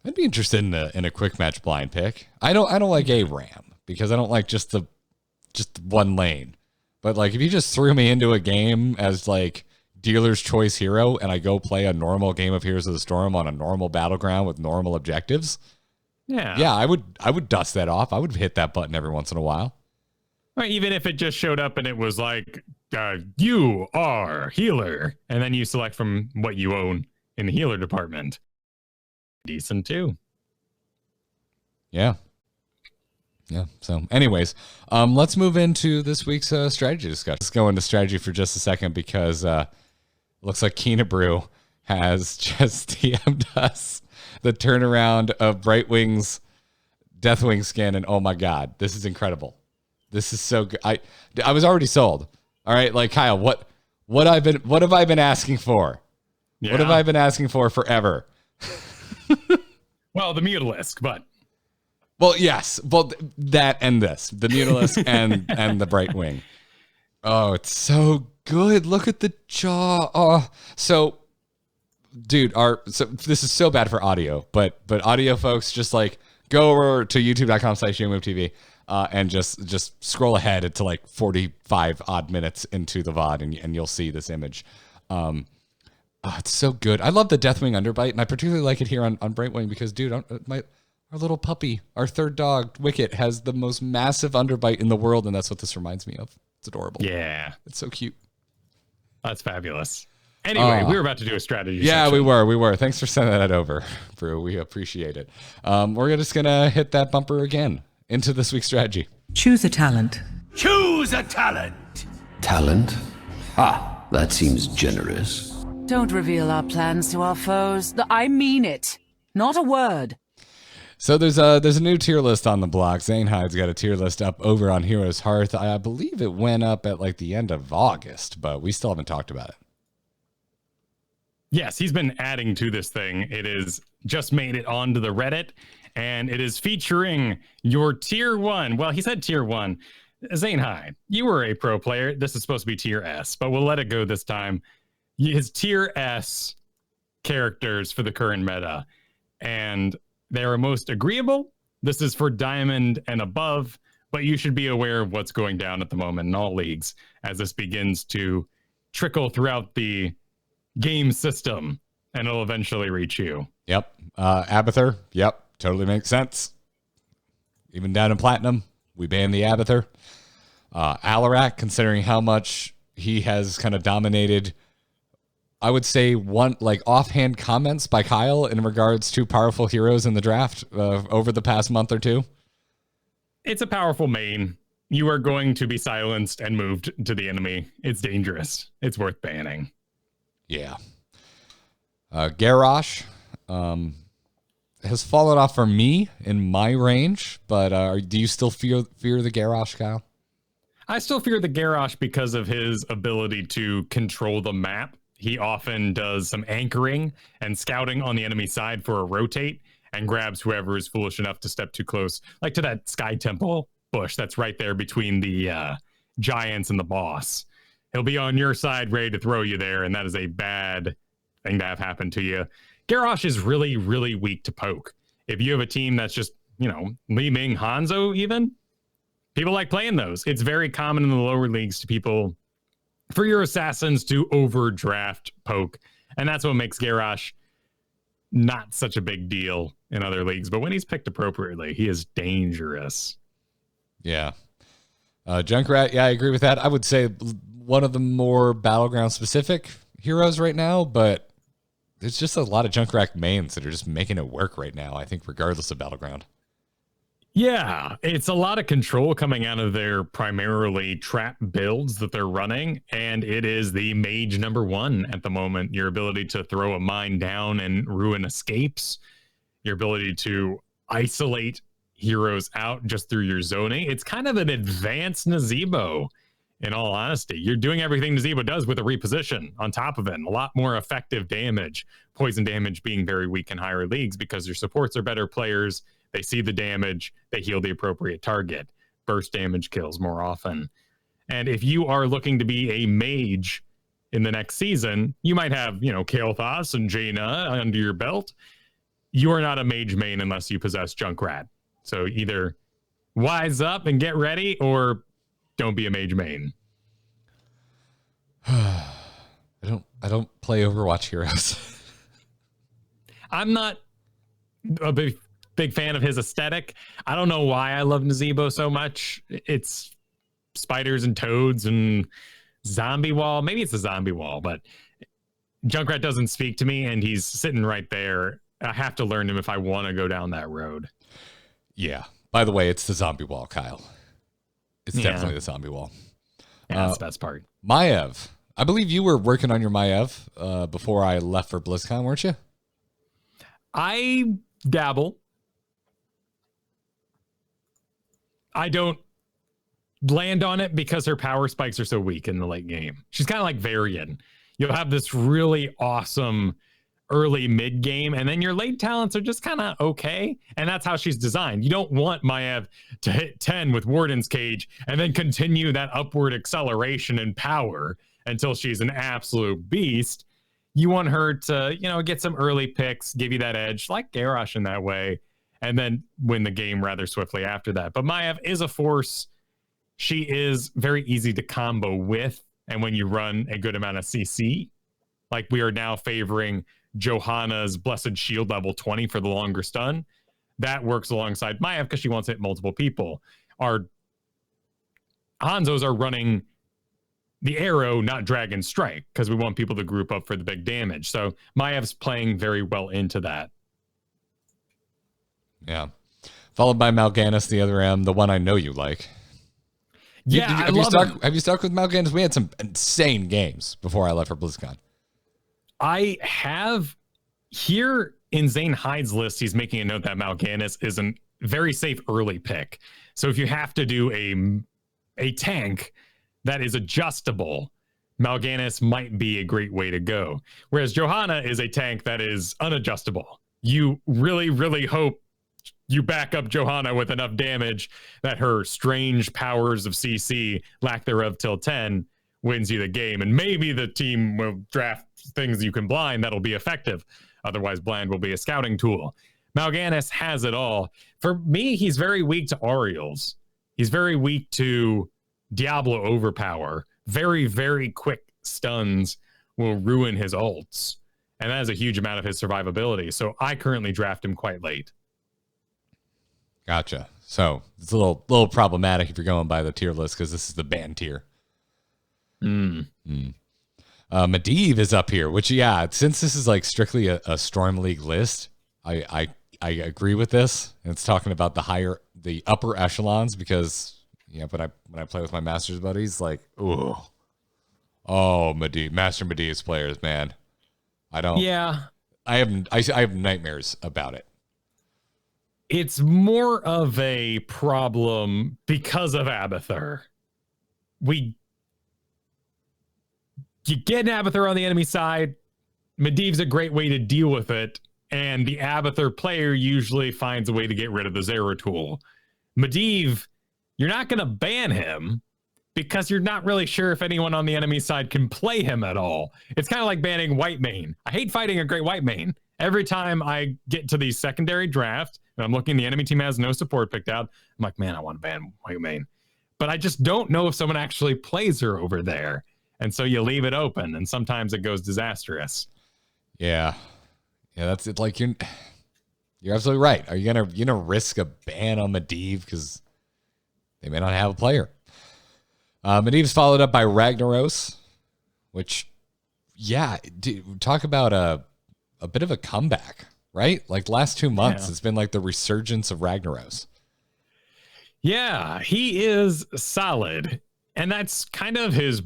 I'd be interested in a quick match blind pick. I don't like ARAM because I don't like just one lane. But like if you just threw me into a game as like dealer's choice hero and I go play a normal game of Heroes of the Storm on a normal battleground with normal objectives, yeah, I would dust that off. I would hit that button every once in a while. Or even if it just showed up and it was like, you are healer, and then you select from what you own in the healer department. Decent too. Yeah. So anyways, let's move into this week's strategy discussion. Let's go into strategy for just a second because looks like Keenabrew has just DM'd us the turnaround of Brightwing's Deathwing skin, and oh my god, this is incredible. This is so good. I was already sold. All right, like Kyle, what have I been asking for? Yeah. What have I been asking for forever? Well, the Mutalisk, but well, yes, well that and this, the Mutalisk and the Brightwing. Oh, it's so good. Look at the jaw. Oh, so dude, so this is so bad for audio, but audio folks, just like go over to youtube.com/JMoveTV and just scroll ahead to like 45 odd minutes into the VOD and you'll see this image. It's so good. I love the Deathwing underbite, and I particularly like it here on Brightwing because, dude, our little puppy, our third dog, Wicket, has the most massive underbite in the world, and that's what this reminds me of. It's adorable. Yeah. It's so cute. That's fabulous. Anyway, we were about to do a strategy Yeah, section. we were. Thanks for sending that over, Brew. We appreciate it. We're just going to hit that bumper again into this week's strategy. Choose a talent. Choose a talent. Talent? Ah, that seems generous. Don't reveal our plans to our foes. I mean it. Not a word. So there's a new tier list on the block. Zane Hyde's got a tier list up over on Heroes Hearth. I believe it went up at like the end of August, but we still haven't talked about it. Yes, he's been adding to this thing. It is just made it onto the Reddit, and it is featuring your tier 1. Well, he said tier 1. Zane Hyde, you were a pro player. This is supposed to be tier S, but we'll let it go this time. His tier S characters for the current meta, and they are most agreeable. This is for diamond and above, but you should be aware of what's going down at the moment in all leagues as this begins to trickle throughout the game system, and it'll eventually reach you. Yep. Abathur. Yep. Totally makes sense. Even down in Platinum, we banned the Abathur. Alarak, considering how much he has kind of dominated, I would say one like offhand comments by Kyle in regards to powerful heroes in the draft over the past month or two. It's a powerful main. You are going to be silenced and moved to the enemy. It's dangerous. It's worth banning. Yeah. Garrosh has fallen off for me in my range, but do you still fear the Garrosh, Kyle? I still fear the Garrosh because of his ability to control the map. He often does some anchoring and scouting on the enemy side for a rotate, and grabs whoever is foolish enough to step too close, like to that Sky Temple bush that's right there between the giants and the boss. He'll be on your side, ready to throw you there, and that is a bad thing to have happen to you. Garrosh is really, really weak to poke. If you have a team that's just, Li Ming, Hanzo even, people like playing those. It's very common in the lower leagues for your assassins to overdraft poke, and that's what makes Garrosh not such a big deal in other leagues. But when he's picked appropriately, he is dangerous. Yeah. Junkrat, yeah, I agree with that. I would say one of the more Battleground specific heroes right now, but there's just a lot of Junkrat mains that are just making it work right now, I think, regardless of Battleground. Yeah, it's a lot of control coming out of their primarily trap builds that they're running, and it is the mage number one at the moment. Your ability to throw a mine down and ruin escapes, your ability to isolate heroes out just through your zoning. It's kind of an advanced Nazebo, in all honesty. You're doing everything Nazebo does with a reposition on top of it, and a lot more effective damage. Poison damage being very weak in higher leagues because your supports are better players. They see the damage, they heal the appropriate target. Burst damage kills more often. And if you are looking to be a mage in the next season, you might have, Kael'thas and Jaina under your belt. You are not a mage main unless you possess Junkrat. So either wise up and get ready, or don't be a mage main. I don't play Overwatch heroes. I'm not a big fan of his aesthetic. I don't know why I love Nazebo so much. It's spiders and toads and zombie wall. Maybe it's a zombie wall, but Junkrat doesn't speak to me, and he's sitting right there. I have to learn him if I want to go down that road. Yeah. By the way, it's the zombie wall, Kyle. It's definitely the zombie wall. Yeah, that's the best part. Maiev. I believe you were working on your Maiev before I left for BlizzCon, weren't you? I dabble. I don't land on it because her power spikes are so weak in the late game. She's kind of like Varian. You'll have this really awesome early mid game, and then your late talents are just kind of okay. And that's how she's designed. You don't want Maiev to hit 10 with Warden's Cage and then continue that upward acceleration and power until she's an absolute beast. You want her to, get some early picks, give you that edge, like Garrosh in that way, and then win the game rather swiftly after that. But Maiev is a force. She is very easy to combo with, and when you run a good amount of CC, like we are now favoring Johanna's Blessed Shield level 20 for the longer stun, that works alongside Maiev because she wants to hit multiple people. Our Hanzos are running the arrow, not Dragon Strike, because we want people to group up for the big damage. So Maev's playing very well into that. Yeah. Followed by Mal'Ganis, the other M, the one I know you like. Yeah, have you stuck with Mal'Ganis? We had some insane games before I left for BlizzCon. I have here in Zane Hyde's list, he's making a note that Mal'Ganis is a very safe early pick. So if you have to do a tank that is adjustable, Mal'Ganis might be a great way to go. Whereas Johanna is a tank that is unadjustable. You really, really hope you back up Johanna with enough damage that her strange powers of CC, lack thereof till 10, wins you the game. And maybe the team will draft things you can blind that'll be effective. Otherwise, blind will be a scouting tool. Mal'Ganis has it all. For me, he's very weak to Auriels. He's very weak to Diablo Overpower. Very, very quick stuns will ruin his ults. And that is a huge amount of his survivability. So I currently draft him quite late. Gotcha. So it's a little problematic if you're going by the tier list because this is the banned tier. Medivh is up here, which, yeah, since this is like strictly a Storm League list, I agree with this. And it's talking about the upper echelons because, when I play with my Masters buddies, like, Medivh, Master Medivh's players, man. I have nightmares about it. It's more of a problem because of Abathur. You get an Abathur on the enemy side. Medivh's a great way to deal with it. and the Abathur player usually finds a way to get rid of the Zeratul. Medivh, you're not going to ban him because you're not really sure if anyone on the enemy side can play him at all. It's kind of like banning Whitemane. I hate fighting a great Whitemane. Every time I get to the secondary draft and I'm looking, the enemy team has no support picked out, I'm like, man, I want to ban Whitemane. But I just don't know if someone actually plays her over there. And so you leave it open, and sometimes it goes disastrous. Yeah. Yeah, that's it. Like, you're absolutely right. Are you gonna risk a ban on Medivh because they may not have a player? Medivh's followed up by Ragnaros, which, yeah, talk about a bit of a comeback, right? Like, last 2 months, It's been like the resurgence of Ragnaros. Yeah, he is solid. And that's kind of his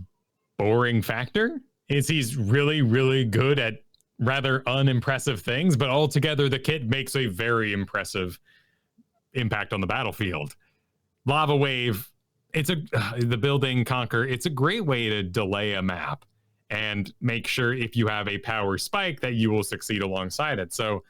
boring factor, is he's really, really good at rather unimpressive things, but altogether the kit makes a very impressive impact on the battlefield. Lava Wave, the building conquer, it's a great way to delay a map and make sure if you have a power spike that you will succeed alongside it. So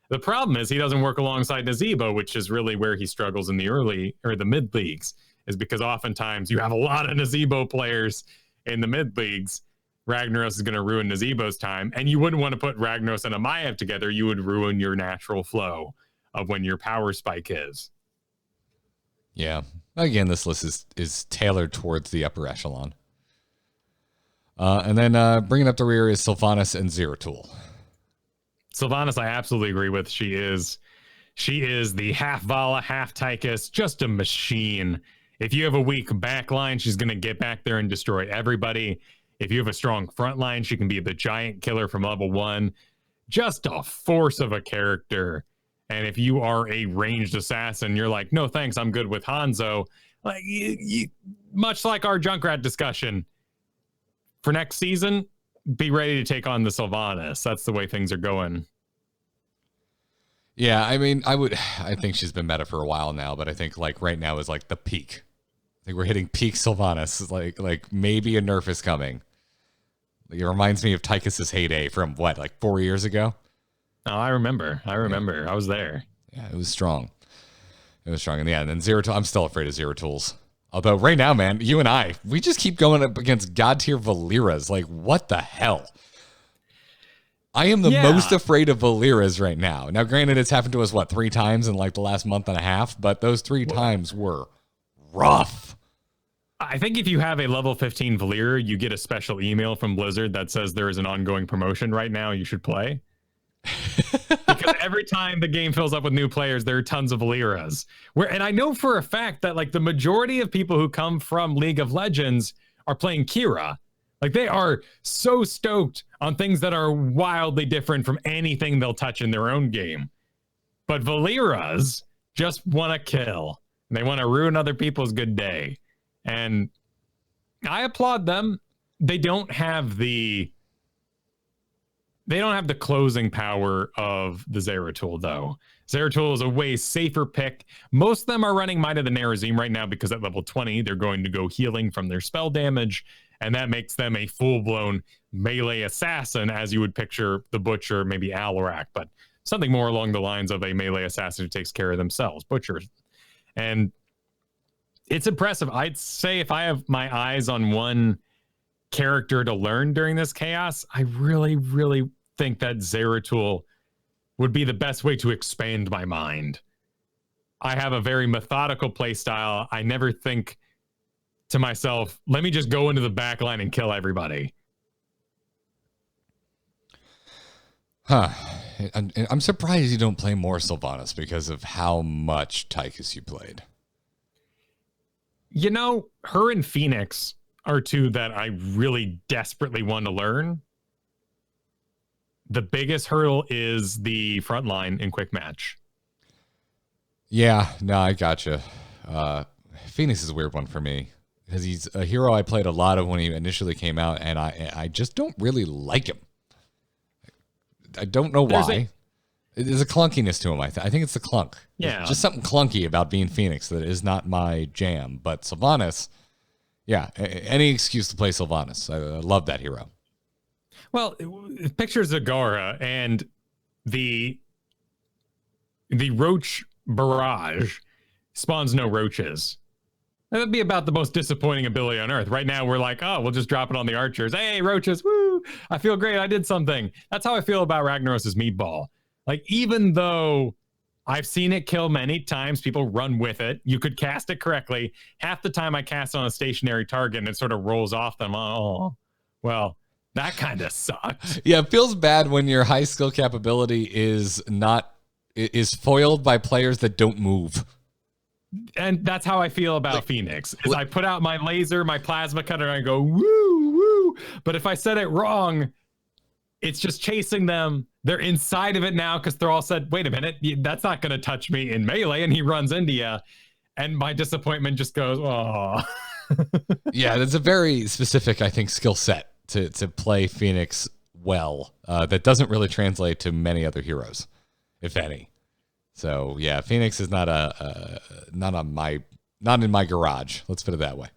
the problem is he doesn't work alongside Nazeebo, which is really where he struggles in the early or the mid leagues, is because oftentimes you have a lot of Nazeebo players in the mid leagues. Ragnaros is going to ruin Nazeebo's time, and you wouldn't want to put Ragnaros and Amayev together. You would ruin your natural flow of when your power spike is. Yeah. Again, this list is tailored towards the upper echelon. And then bringing up the rear is Sylvanas and Zeratul. Sylvanas, I absolutely agree with. She is the half Vala, half Tychus, just a machine. If you have a weak back line, she's going to get back there and destroy everybody. If you have a strong front line, she can be the giant killer from level 1. Just a force of a character. And if you are a ranged assassin, you're like, no thanks, I'm good with Hanzo. Like, much like our Junkrat discussion, for next season, be ready to take on the Sylvanas. That's the way things are going. Yeah, I mean, I think she's been meta for a while now, but I think like right now is like the peak. I think we're hitting peak Sylvanas. Like maybe a nerf is coming. Like, it reminds me of Tychus's heyday from what, like 4 years ago? Oh, I remember. Yeah. I was there. Yeah, it was strong. And yeah, and then Zeratul, I'm still afraid of Zeratul's. Although right now, man, you and we just keep going up against god tier Valeeras. Like, what the hell? I am the most afraid of Valeeras right now. Now, granted, it's happened to us, 3 times in like the last month and a half, but those 3 times were rough. I think if you have a level 15 Valeera, you get a special email from Blizzard that says there is an ongoing promotion right now you should play. Because every time the game fills up with new players, there are tons of Valeeras. And I know for a fact that like the majority of people who come from League of Legends are playing Kira. Like, they are so stoked on things that are wildly different from anything they'll touch in their own game. But Valeeras just want to kill. They want to ruin other people's good day. And I applaud them. They don't have the closing power of the Zeratul, though. Zeratul is a way safer pick. Most of them are running Might of the Nerazim right now because at level 20, they're going to go healing from their spell damage, and that makes them a full-blown melee assassin, as you would picture the Butcher, maybe Alarak, but something more along the lines of a melee assassin who takes care of themselves, Butchers. And it's impressive. I'd say if I have my eyes on one character to learn during this chaos, I really, really think that Zeratul would be the best way to expand my mind. I have a very methodical play style. I never think to myself, let me just go into the back line and kill everybody. Huh. I'm surprised you don't play more Sylvanas because of how much Tychus you played. You know, her and Phoenix are 2 that I really desperately want to learn. The biggest hurdle is the front line in quick match. Yeah, no, I gotcha. Phoenix is a weird one for me because he's a hero I played a lot of when he initially came out, and I just don't really like him. I don't know why. There's a clunkiness to him. I think it's the clunk. Yeah, there's just something clunky about being Phoenix that is not my jam. But Sylvanas, yeah, any excuse to play Sylvanas. I love that hero. Well, picture Zagara and the the Roach Barrage spawns no roaches. That'd be about the most disappointing ability on Earth. Right now, we're like, oh, we'll just drop it on the archers. Hey, roaches, woo! I feel great. I did something. That's how I feel about Ragnaros' meatball. Like, even though I've seen it kill many times, people run with it. You could cast it correctly. Half the time I cast on a stationary target and it sort of rolls off them. Oh, well, that kind of sucked. Yeah, it feels bad when your high skill capability is foiled by players that don't move. And that's how I feel about Phoenix. Is I put out my laser, my plasma cutter, and I go, woo, woo. But if I said it wrong, it's just chasing them. They're inside of it now because they're all said, wait a minute, that's not going to touch me in melee. And he runs into you. And my disappointment just goes, oh. Yeah, that's a very specific, I think, skill set to play Phoenix well. That doesn't really translate to many other heroes, if any. So yeah, Phoenix is not in my garage. Let's put it that way.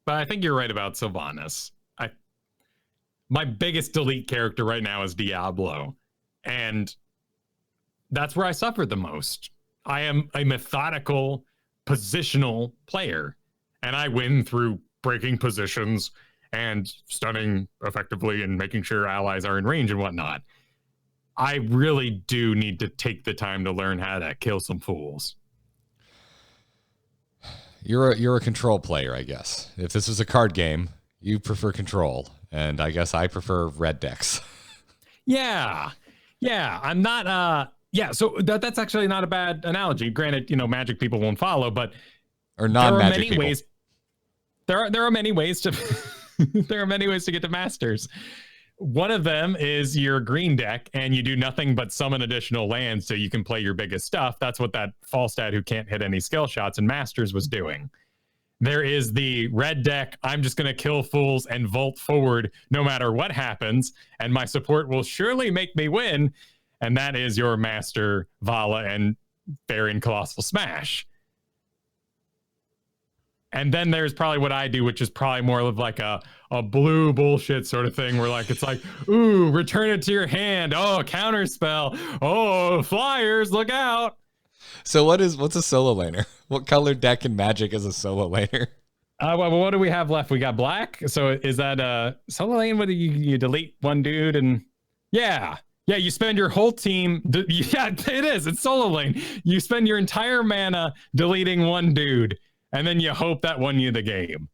But I think you're right about Sylvanas. My biggest delete character right now is Diablo, and that's where I suffered the most. I am a methodical, positional player, and I win through breaking positions and stunning effectively and making sure allies are in range and whatnot. I really do need to take the time to learn how to kill some fools. You're a control player, I guess. If this was a card game, you prefer control, and I guess I prefer red decks. Yeah. I'm not. So that's actually not a bad analogy. Granted, Magic people won't follow, but or non-Magic people. There are many ways to. There are many ways to get to Masters. One of them is your green deck, and you do nothing but summon additional lands so you can play your biggest stuff. That's what that Falstad who can't hit any skill shots in Masters was doing. There is the red deck, I'm just going to kill fools and vault forward no matter what happens, and my support will surely make me win, and that is your Master, Vala, and Varian Colossal Smash. And then there's probably what I do, which is probably more of like a blue bullshit sort of thing where like it's like, ooh, return it to your hand. Oh, counter spell. Oh, flyers, look out. So what's a solo laner? What color deck in Magic is a solo laner? Well, what do we have left? We got black. So is that solo lane? What do you delete one dude and yeah, you spend your whole team. Yeah, it is. It's solo lane. You spend your entire mana deleting one dude. And then you hope that won you the game.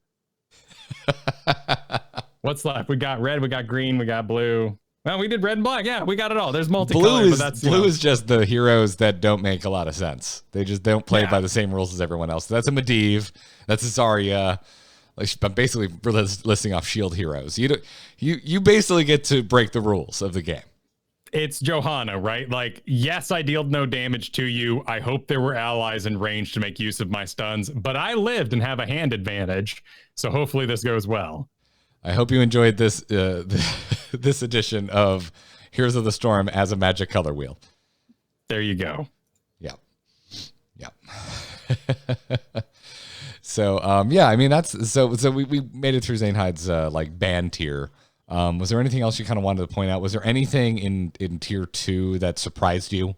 What's left? We got red, we got green, we got blue. Well, we did red and black. Yeah, we got it all. There's multicolor. Blue is just the heroes that don't make a lot of sense. They just don't play by the same rules as everyone else. So that's a Medivh. That's a Zarya. I'm basically listing off shield heroes. You basically get to break the rules of the game. It's Johanna, right? Like, yes, I dealt no damage to you. I hope there were allies in range to make use of my stuns, but I lived and have a hand advantage. So hopefully this goes well. I hope you enjoyed this this edition of Heroes of the Storm as a Magic color wheel. There you go. Yeah. So, I mean, we made it through Zanehide's like ban tier. Was there anything else you kind of wanted to point out? Was there anything in tier 2 that surprised you?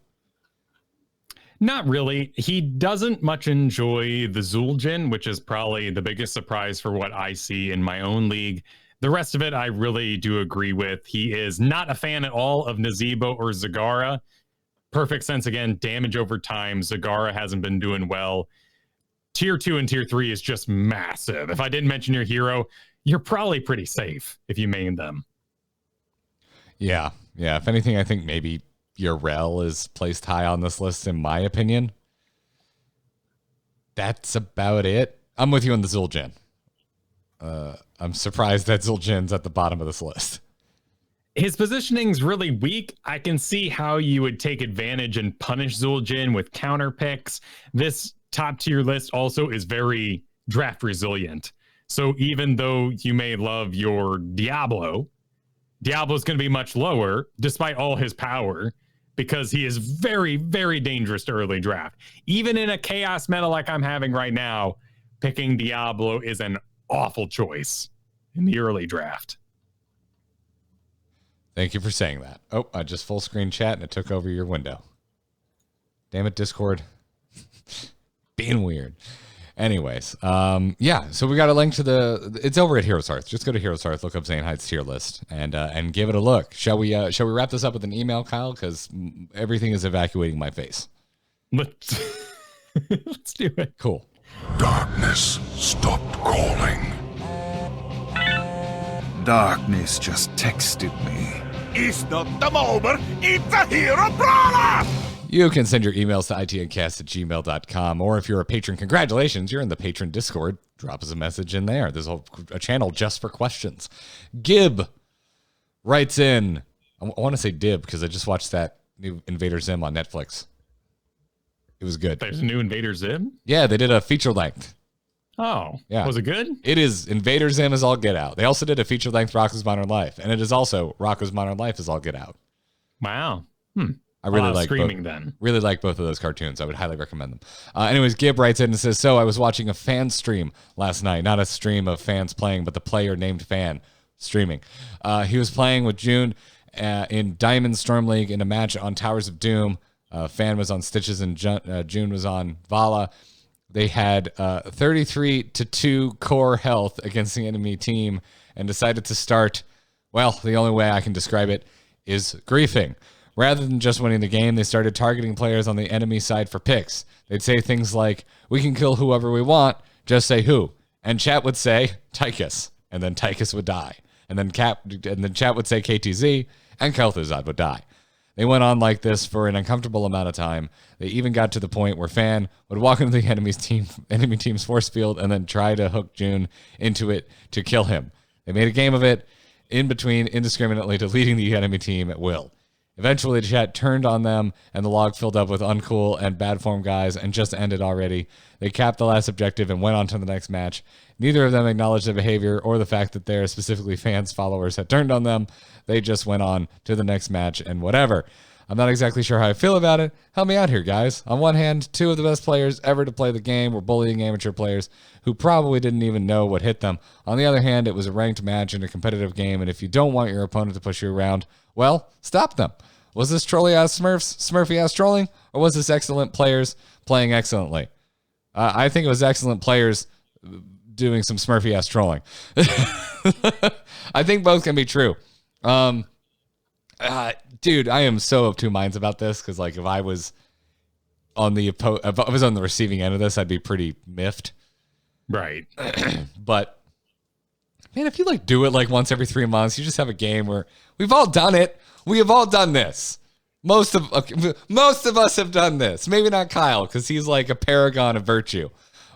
Not really. He doesn't much enjoy the Zul'jin, which is probably the biggest surprise for what I see in my own league. The rest of it, I really do agree with. He is not a fan at all of Nazeebo or Zagara. Perfect sense, again, damage over time. Zagara hasn't been doing well. Tier 2 and tier 3 is just massive. If I didn't mention your hero, you're probably pretty safe if you main them. Yeah. If anything, I think maybe your Rel is placed high on this list, in my opinion. That's about it. I'm with you on the Zul'jin. I'm surprised that Zul'jin's at the bottom of this list. His positioning's really weak. I can see how you would take advantage and punish Zul'jin with counter picks. This top tier list also is very draft resilient. So even though you may love your Diablo's going to be much lower despite all his power because he is very, very dangerous to early draft. Even in a chaos meta like I'm having right now, picking Diablo is an awful choice in the early draft. Thank you for saying that. Oh, I just full screen chat and it took over your window. Damn it, Discord. Being weird. Anyways, yeah, so we got a link to it's over at Heroes Hearth. Just go to Heroes Hearth, look up Zane Heights tier list, and give it a look. Shall we wrap this up with an email, Kyle? Because everything is evacuating my face. Let's do it. Cool. Darkness stopped calling. Darkness just texted me. It's not the moment, it's a hero brawler! You can send your emails to itncast@gmail.com, or if you're a patron, congratulations, you're in the patron Discord. Drop us a message in there. There's a channel just for questions. Gib writes in, I want to say Dib because I just watched that new Invader Zim on Netflix. It was good. There's a new Invader Zim? Yeah, they did a feature length. Oh, yeah. Was it good? It is. Invader Zim is all get out. They also did a feature length Rocko's Modern Life, and it is also Rocko's Modern Life is all get out. Wow. I really like streaming then. Really like both of those cartoons. I would highly recommend them. Anyways, Gib writes in and says, so I was watching a fan stream last night, not a stream of fans playing, but the player named Fan streaming. He was playing with June in Diamond Storm League in a match on Towers of Doom. Fan was on Stitches and June was on Vala. They had 33-2 core health against the enemy team and decided to start, well, the only way I can describe it is griefing. Rather than just winning the game, they started targeting players on the enemy side for picks. They'd say things like, we can kill whoever we want, just say who. And chat would say, Tychus. And then Tychus would die. And then chat would say KTZ, and Kel'Thuzad would die. They went on like this for an uncomfortable amount of time. They even got to the point where Fan would walk into the enemy team's force field and then try to hook June into it to kill him. They made a game of it, in between indiscriminately deleting the enemy team at will. Eventually, the chat turned on them, and the log filled up with uncool and bad form guys and just ended already. They capped the last objective and went on to the next match. Neither of them acknowledged their behavior or the fact that their specifically fans' followers had turned on them. They just went on to the next match and whatever. I'm not exactly sure how I feel about it. Help me out here, guys. On one hand, two of the best players ever to play the game were bullying amateur players who probably didn't even know what hit them. On the other hand, it was a ranked match in a competitive game, and if you don't want your opponent to push you around, well, stop them. Was this trolly-ass Smurfy-ass trolling, or was this excellent players playing excellently? I think it was excellent players doing some Smurfy-ass trolling. I think both can be true. Dude, I am so of two minds about this because, like, if I was on the receiving end of this, I'd be pretty miffed. Right. But man, if you like do it like once every 3 months, you just have a game where we've all done it. We have all done this. Most of us have done this. Maybe not Kyle because he's like a paragon of virtue.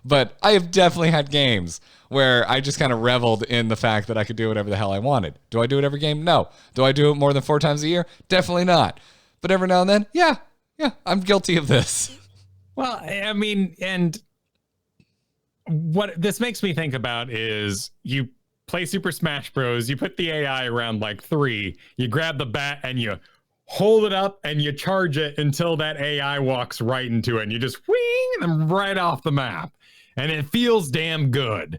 But I have definitely had games where I just kind of reveled in the fact that I could do whatever the hell I wanted. Do I do it every game? No. Do I do it more than 4 times a year? Definitely not. But every now and then, yeah, I'm guilty of this. Well, I mean, and what this makes me think about is you play Super Smash Bros. You put the AI around like 3, you grab the bat and you hold it up and you charge it until that AI walks right into it and you just wing them right off the map. And it feels damn good.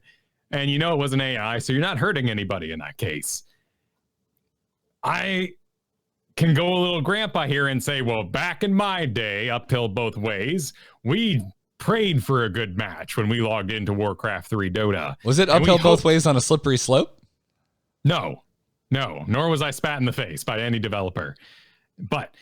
And you know it was an AI, so you're not hurting anybody in that case. I can go a little grandpa here and say, well, back in my day, uphill both ways, we prayed for a good match when we logged into Warcraft 3 Dota. Was it uphill both ways on a slippery slope? No, nor was I spat in the face by any developer. But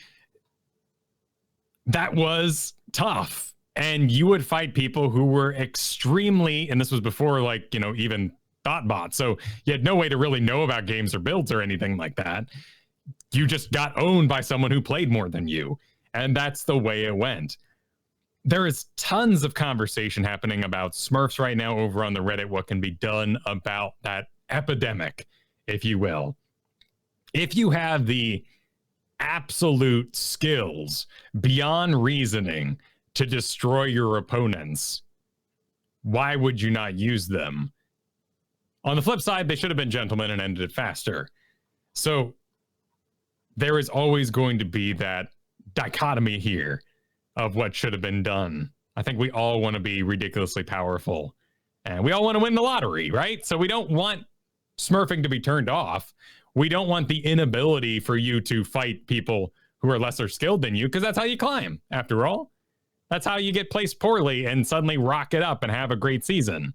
that was tough. And you would fight people who were extremely, and this was before like, you know, even thought bots. So you had no way to really know about games or builds or anything like that. You just got owned by someone who played more than you. And that's the way it went. There is tons of conversation happening about Smurfs right now over on the Reddit, what can be done about that epidemic, if you will. If you have the absolute skills beyond reasoning to destroy your opponents, why would you not use them? On the flip side, they should have been gentlemen and ended it faster. So there is always going to be that dichotomy here of what should have been done. I think we all want to be ridiculously powerful and we all want to win the lottery, right? So we don't want smurfing to be turned off. We don't want the inability for you to fight people who are lesser skilled than you, because that's how you climb, after all. That's how you get placed poorly and suddenly rocket up and have a great season.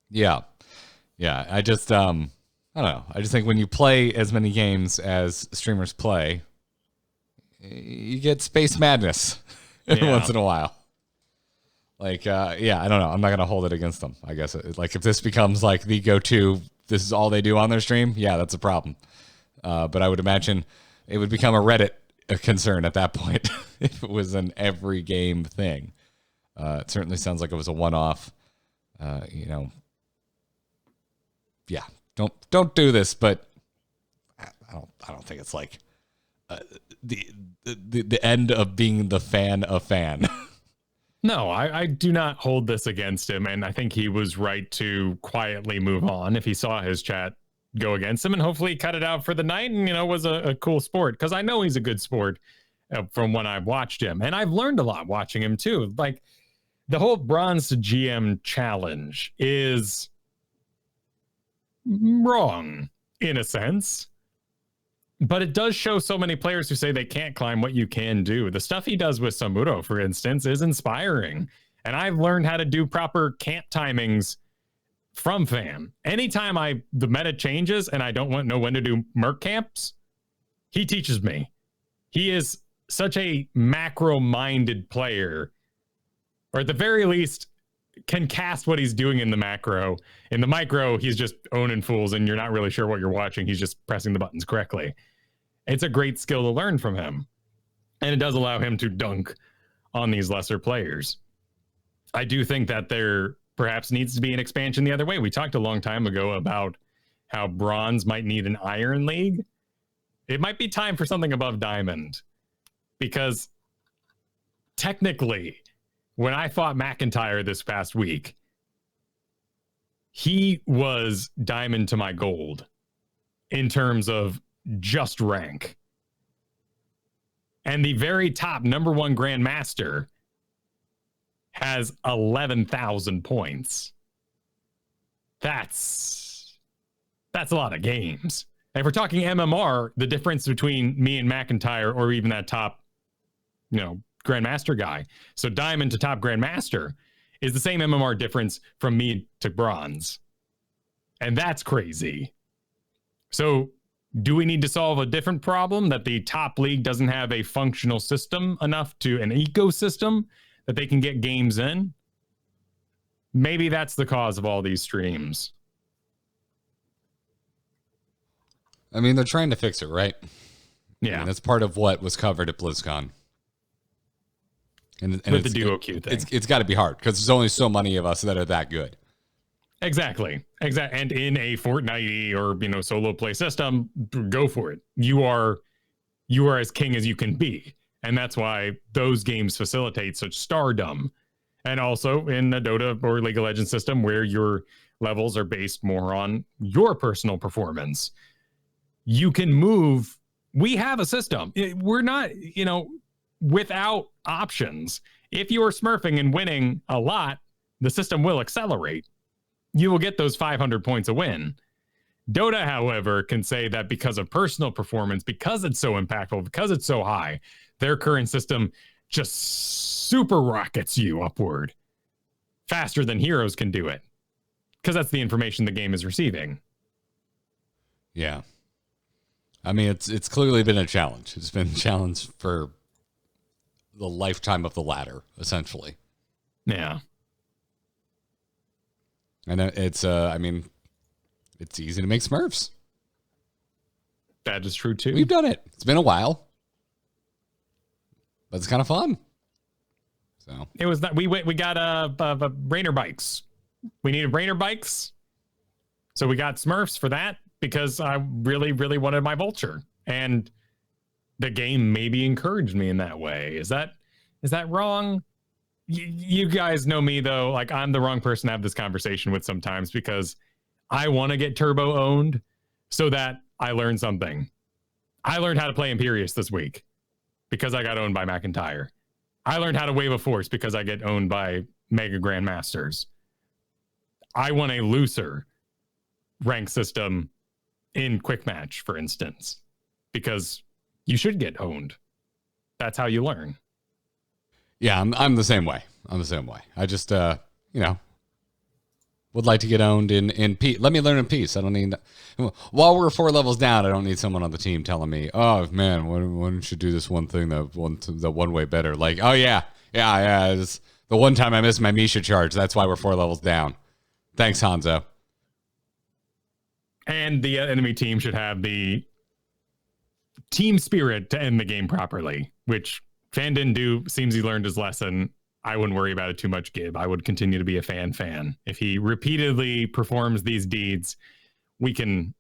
Yeah. I just, I don't know. I just think when you play as many games as streamers play, you get space madness once in a while. Like, I don't know. I'm not going to hold it against them. I guess like if this becomes like the go-to, this is all they do on their stream. Yeah, that's a problem. But I would imagine it would become a Reddit concern at that point if it was an every game thing. It certainly sounds like it was a one-off, yeah, don't do this, but I don't think it's like the end of being the fan of fan. No, I do not hold this against him, and I think he was right to quietly move on if he saw his chat go against him, and hopefully cut it out for the night and was a cool sport, because I know he's a good sport from when I've watched him, and I've learned a lot watching him too. Like the whole bronze to GM challenge is wrong in a sense, but it does show so many players who say they can't climb what you can do. The stuff he does with Samuro, for instance, is inspiring, and I've learned how to do proper camp timings from Fam. Anytime the meta changes and I don't know when to do merc camps, he teaches me. He is such a macro-minded player, or at the very least can cast what he's doing in the macro. In the micro, he's just owning fools and you're not really sure what you're watching. He's just pressing the buttons correctly. It's a great skill to learn from him. And it does allow him to dunk on these lesser players. I do think that there perhaps needs to be an expansion the other way. We talked a long time ago about how bronze might need an iron league. It might be time for something above diamond, because technically, when I fought McIntyre this past week, he was diamond to my gold in terms of just rank. And the very top number one grandmaster has 11,000 points. That's a lot of games. And if we're talking MMR, the difference between me and McIntyre, or even that top, Grandmaster guy, so diamond to top Grandmaster, is the same MMR difference from me to bronze. And that's crazy. So do we need to solve a different problem, that the top league doesn't have a functional system enough to an ecosystem that they can get games in? Maybe that's the cause of all these streams. I mean, they're trying to fix it, right? Yeah. I mean, that's part of what was covered at BlizzCon. And with the duo queue thing. It's got to be hard, because there's only so many of us that are that good. Exactly. And in a Fortnite or solo play system, go for it. You are as king as you can be, and that's why those games facilitate such stardom. And also in the Dota or League of Legends system, where your levels are based more on your personal performance, you can move. We have a system. We're not without options. If you are smurfing and winning a lot, the system will accelerate. You will get those 500 points a win. Dota, however, can say that because of personal performance, because it's so impactful, because it's so high, their current system just super rockets you upward faster than heroes can do it, because that's the information the game is receiving. Yeah. I mean, it's clearly been a challenge. It's been a challenge for the lifetime of the ladder, essentially. Yeah. And it's easy to make Smurfs. That is true too. We've done it. It's been a while, but it's kind of fun. So it was that we got Rainer bikes. We needed Rainer bikes, so we got Smurfs for that, because I really, really wanted my vulture, and the game maybe encouraged me in that way. Is that wrong? You guys know me, though. Like, I'm the wrong person to have this conversation with sometimes, because I want to get turbo owned so that I learn something. I learned how to play Imperius this week because I got owned by McIntyre. I learned how to wave a force because I get owned by Mega Grandmasters. I want a looser rank system in Quick Match, for instance, because you should get owned. That's how you learn. Yeah, I'm the same way. I just, would like to get owned in peace. Let me learn in peace. I don't need, while we're 4 levels down, I don't need someone on the team telling me, oh man, why don't you do this one thing that one way better? Like, oh yeah. It's the one time I missed my Misha charge. That's why we're 4 levels down. Thanks, Hanzo. And the enemy team should have the team spirit to end the game properly, which Fan didn't do. Seems he learned his lesson. I wouldn't worry about it too much, Gib. I would continue to be a fan. If he repeatedly performs these deeds, we can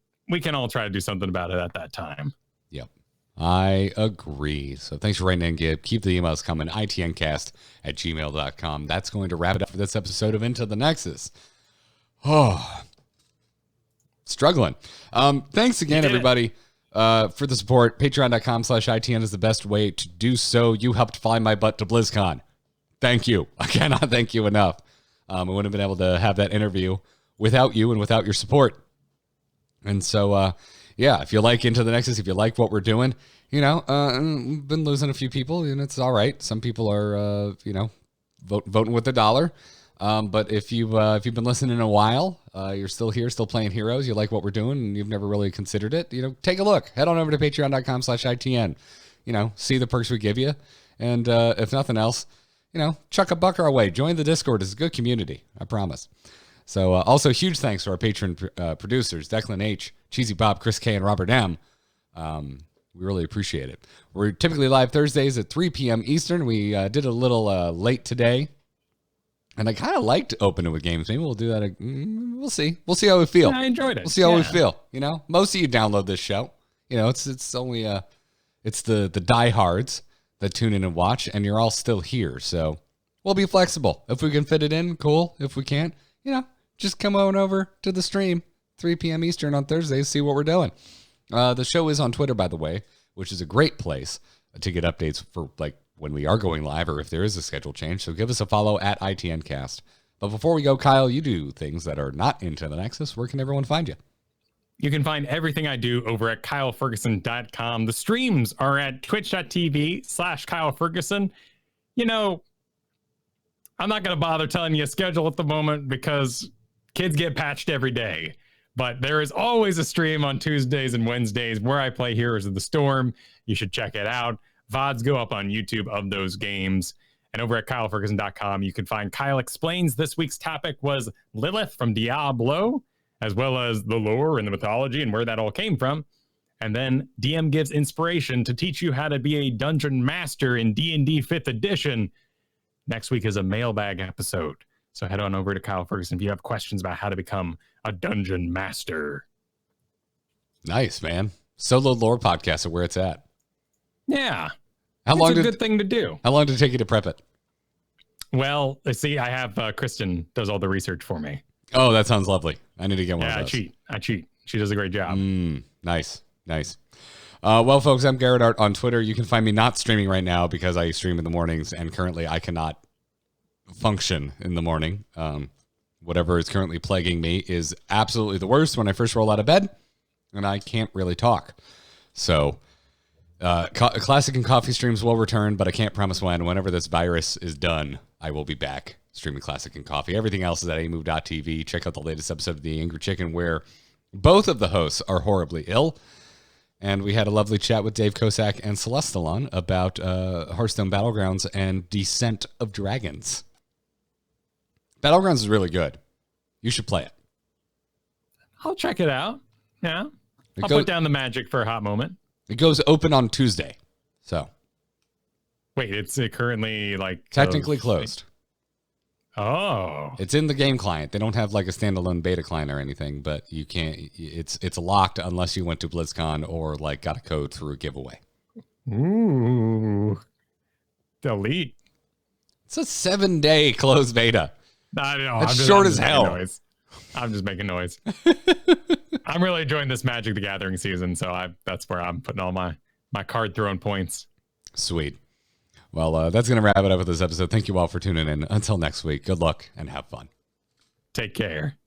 all try to do something about it at that time. Yep. I agree. So thanks for writing in, Gib. Keep the emails coming. itncast@gmail.com. That's going to wrap it up for this episode of Into the Nexus. Oh, struggling. Thanks again, everybody, for the support. Patreon.com/ITN is the best way to do so. You helped fly my butt to BlizzCon. Thank you. I cannot thank you enough. I wouldn't have been able to have that interview without you and without your support. And so, if you like Into the Nexus, if you like what we're doing, we've been losing a few people, and it's all right. Some people are, voting with the dollar. But if you've been listening a while, you're still here, still playing Heroes, you like what we're doing, and you've never really considered it, take a look. Head on over to patreon.com/ITN. See the perks we give you. And if nothing else, chuck a buck our way. Join the Discord. It's a good community, I promise. So also huge thanks to our patron producers, Declan H., Cheesy Bob, Chris K., and Robert M. We really appreciate it. We're typically live Thursdays at 3 p.m. Eastern. We did a little late today. And I kind of liked opening with games. Maybe we'll do that. We'll see. We'll see how we feel. I enjoyed it. We'll see how we feel. Most of you download this show. It's only it's the diehards that tune in and watch, and you're all still here. So we'll be flexible. If we can fit it in, cool. If we can't, just come on over to the stream, 3 p.m. Eastern on Thursdays, see what we're doing. The show is on Twitter, by the way, which is a great place to get updates for when we are going live or if there is a schedule change. So give us a follow at ITNcast. But before we go, Kyle, you do things that are not Into the Nexus. Where can everyone find you? You can find everything I do over at KyleFergusson.com. The streams are at twitch.tv/KyleFergusson. I'm not going to bother telling you a schedule at the moment because kids get patched every day. But there is always a stream on Tuesdays and Wednesdays where I play Heroes of the Storm. You should check it out. VODs go up on YouTube of those games. And over at KyleFergusson.com, you can find Kyle Explains. This week's topic was Lilith from Diablo, as well as the lore and the mythology and where that all came from. And then DM gives inspiration to teach you how to be a dungeon master in D&D 5th edition. Next week is a mailbag episode. So head on over to Kyle Fergusson if you have questions about how to become a dungeon master. Nice, man. Solo lore podcast of where it's at. Yeah. It's a good thing to do. How long did it take you to prep it? Well, see, I have Kristen does all the research for me. Oh, that sounds lovely. I need to get one of those. I cheat. She does a great job. Nice. Well, folks, I'm Garrett Art on Twitter. You can find me not streaming right now because I stream in the mornings, and currently I cannot function in the morning. Whatever is currently plaguing me is absolutely the worst when I first roll out of bed, and I can't really talk. So Classic and Coffee streams will return, but I can't promise when. Whenever this virus is done, I will be back streaming Classic and Coffee. Everything else is at amove.tv. Check out the latest episode of The Angry Chicken, where both of the hosts are horribly ill. And we had a lovely chat with Dave Kosak and Celestalon about Hearthstone Battlegrounds and Descent of Dragons. Battlegrounds is really good. You should play it. I'll check it out. Yeah. I'll put down the magic for a hot moment. It goes open on Tuesday. So. Wait, it's currently technically closed. Oh. It's in the game client. They don't have a standalone beta client or anything, but you can't. It's locked unless you went to BlizzCon or got a code through a giveaway. Ooh. Delete. It's a 7-day closed beta. I know. That's short as hell. I'm just making noise. I'm really enjoying this Magic the Gathering season, so that's where I'm putting all my card throwing points. Sweet. Well, that's going to wrap it up with this episode. Thank you all for tuning in. Until next week, good luck and have fun. Take care.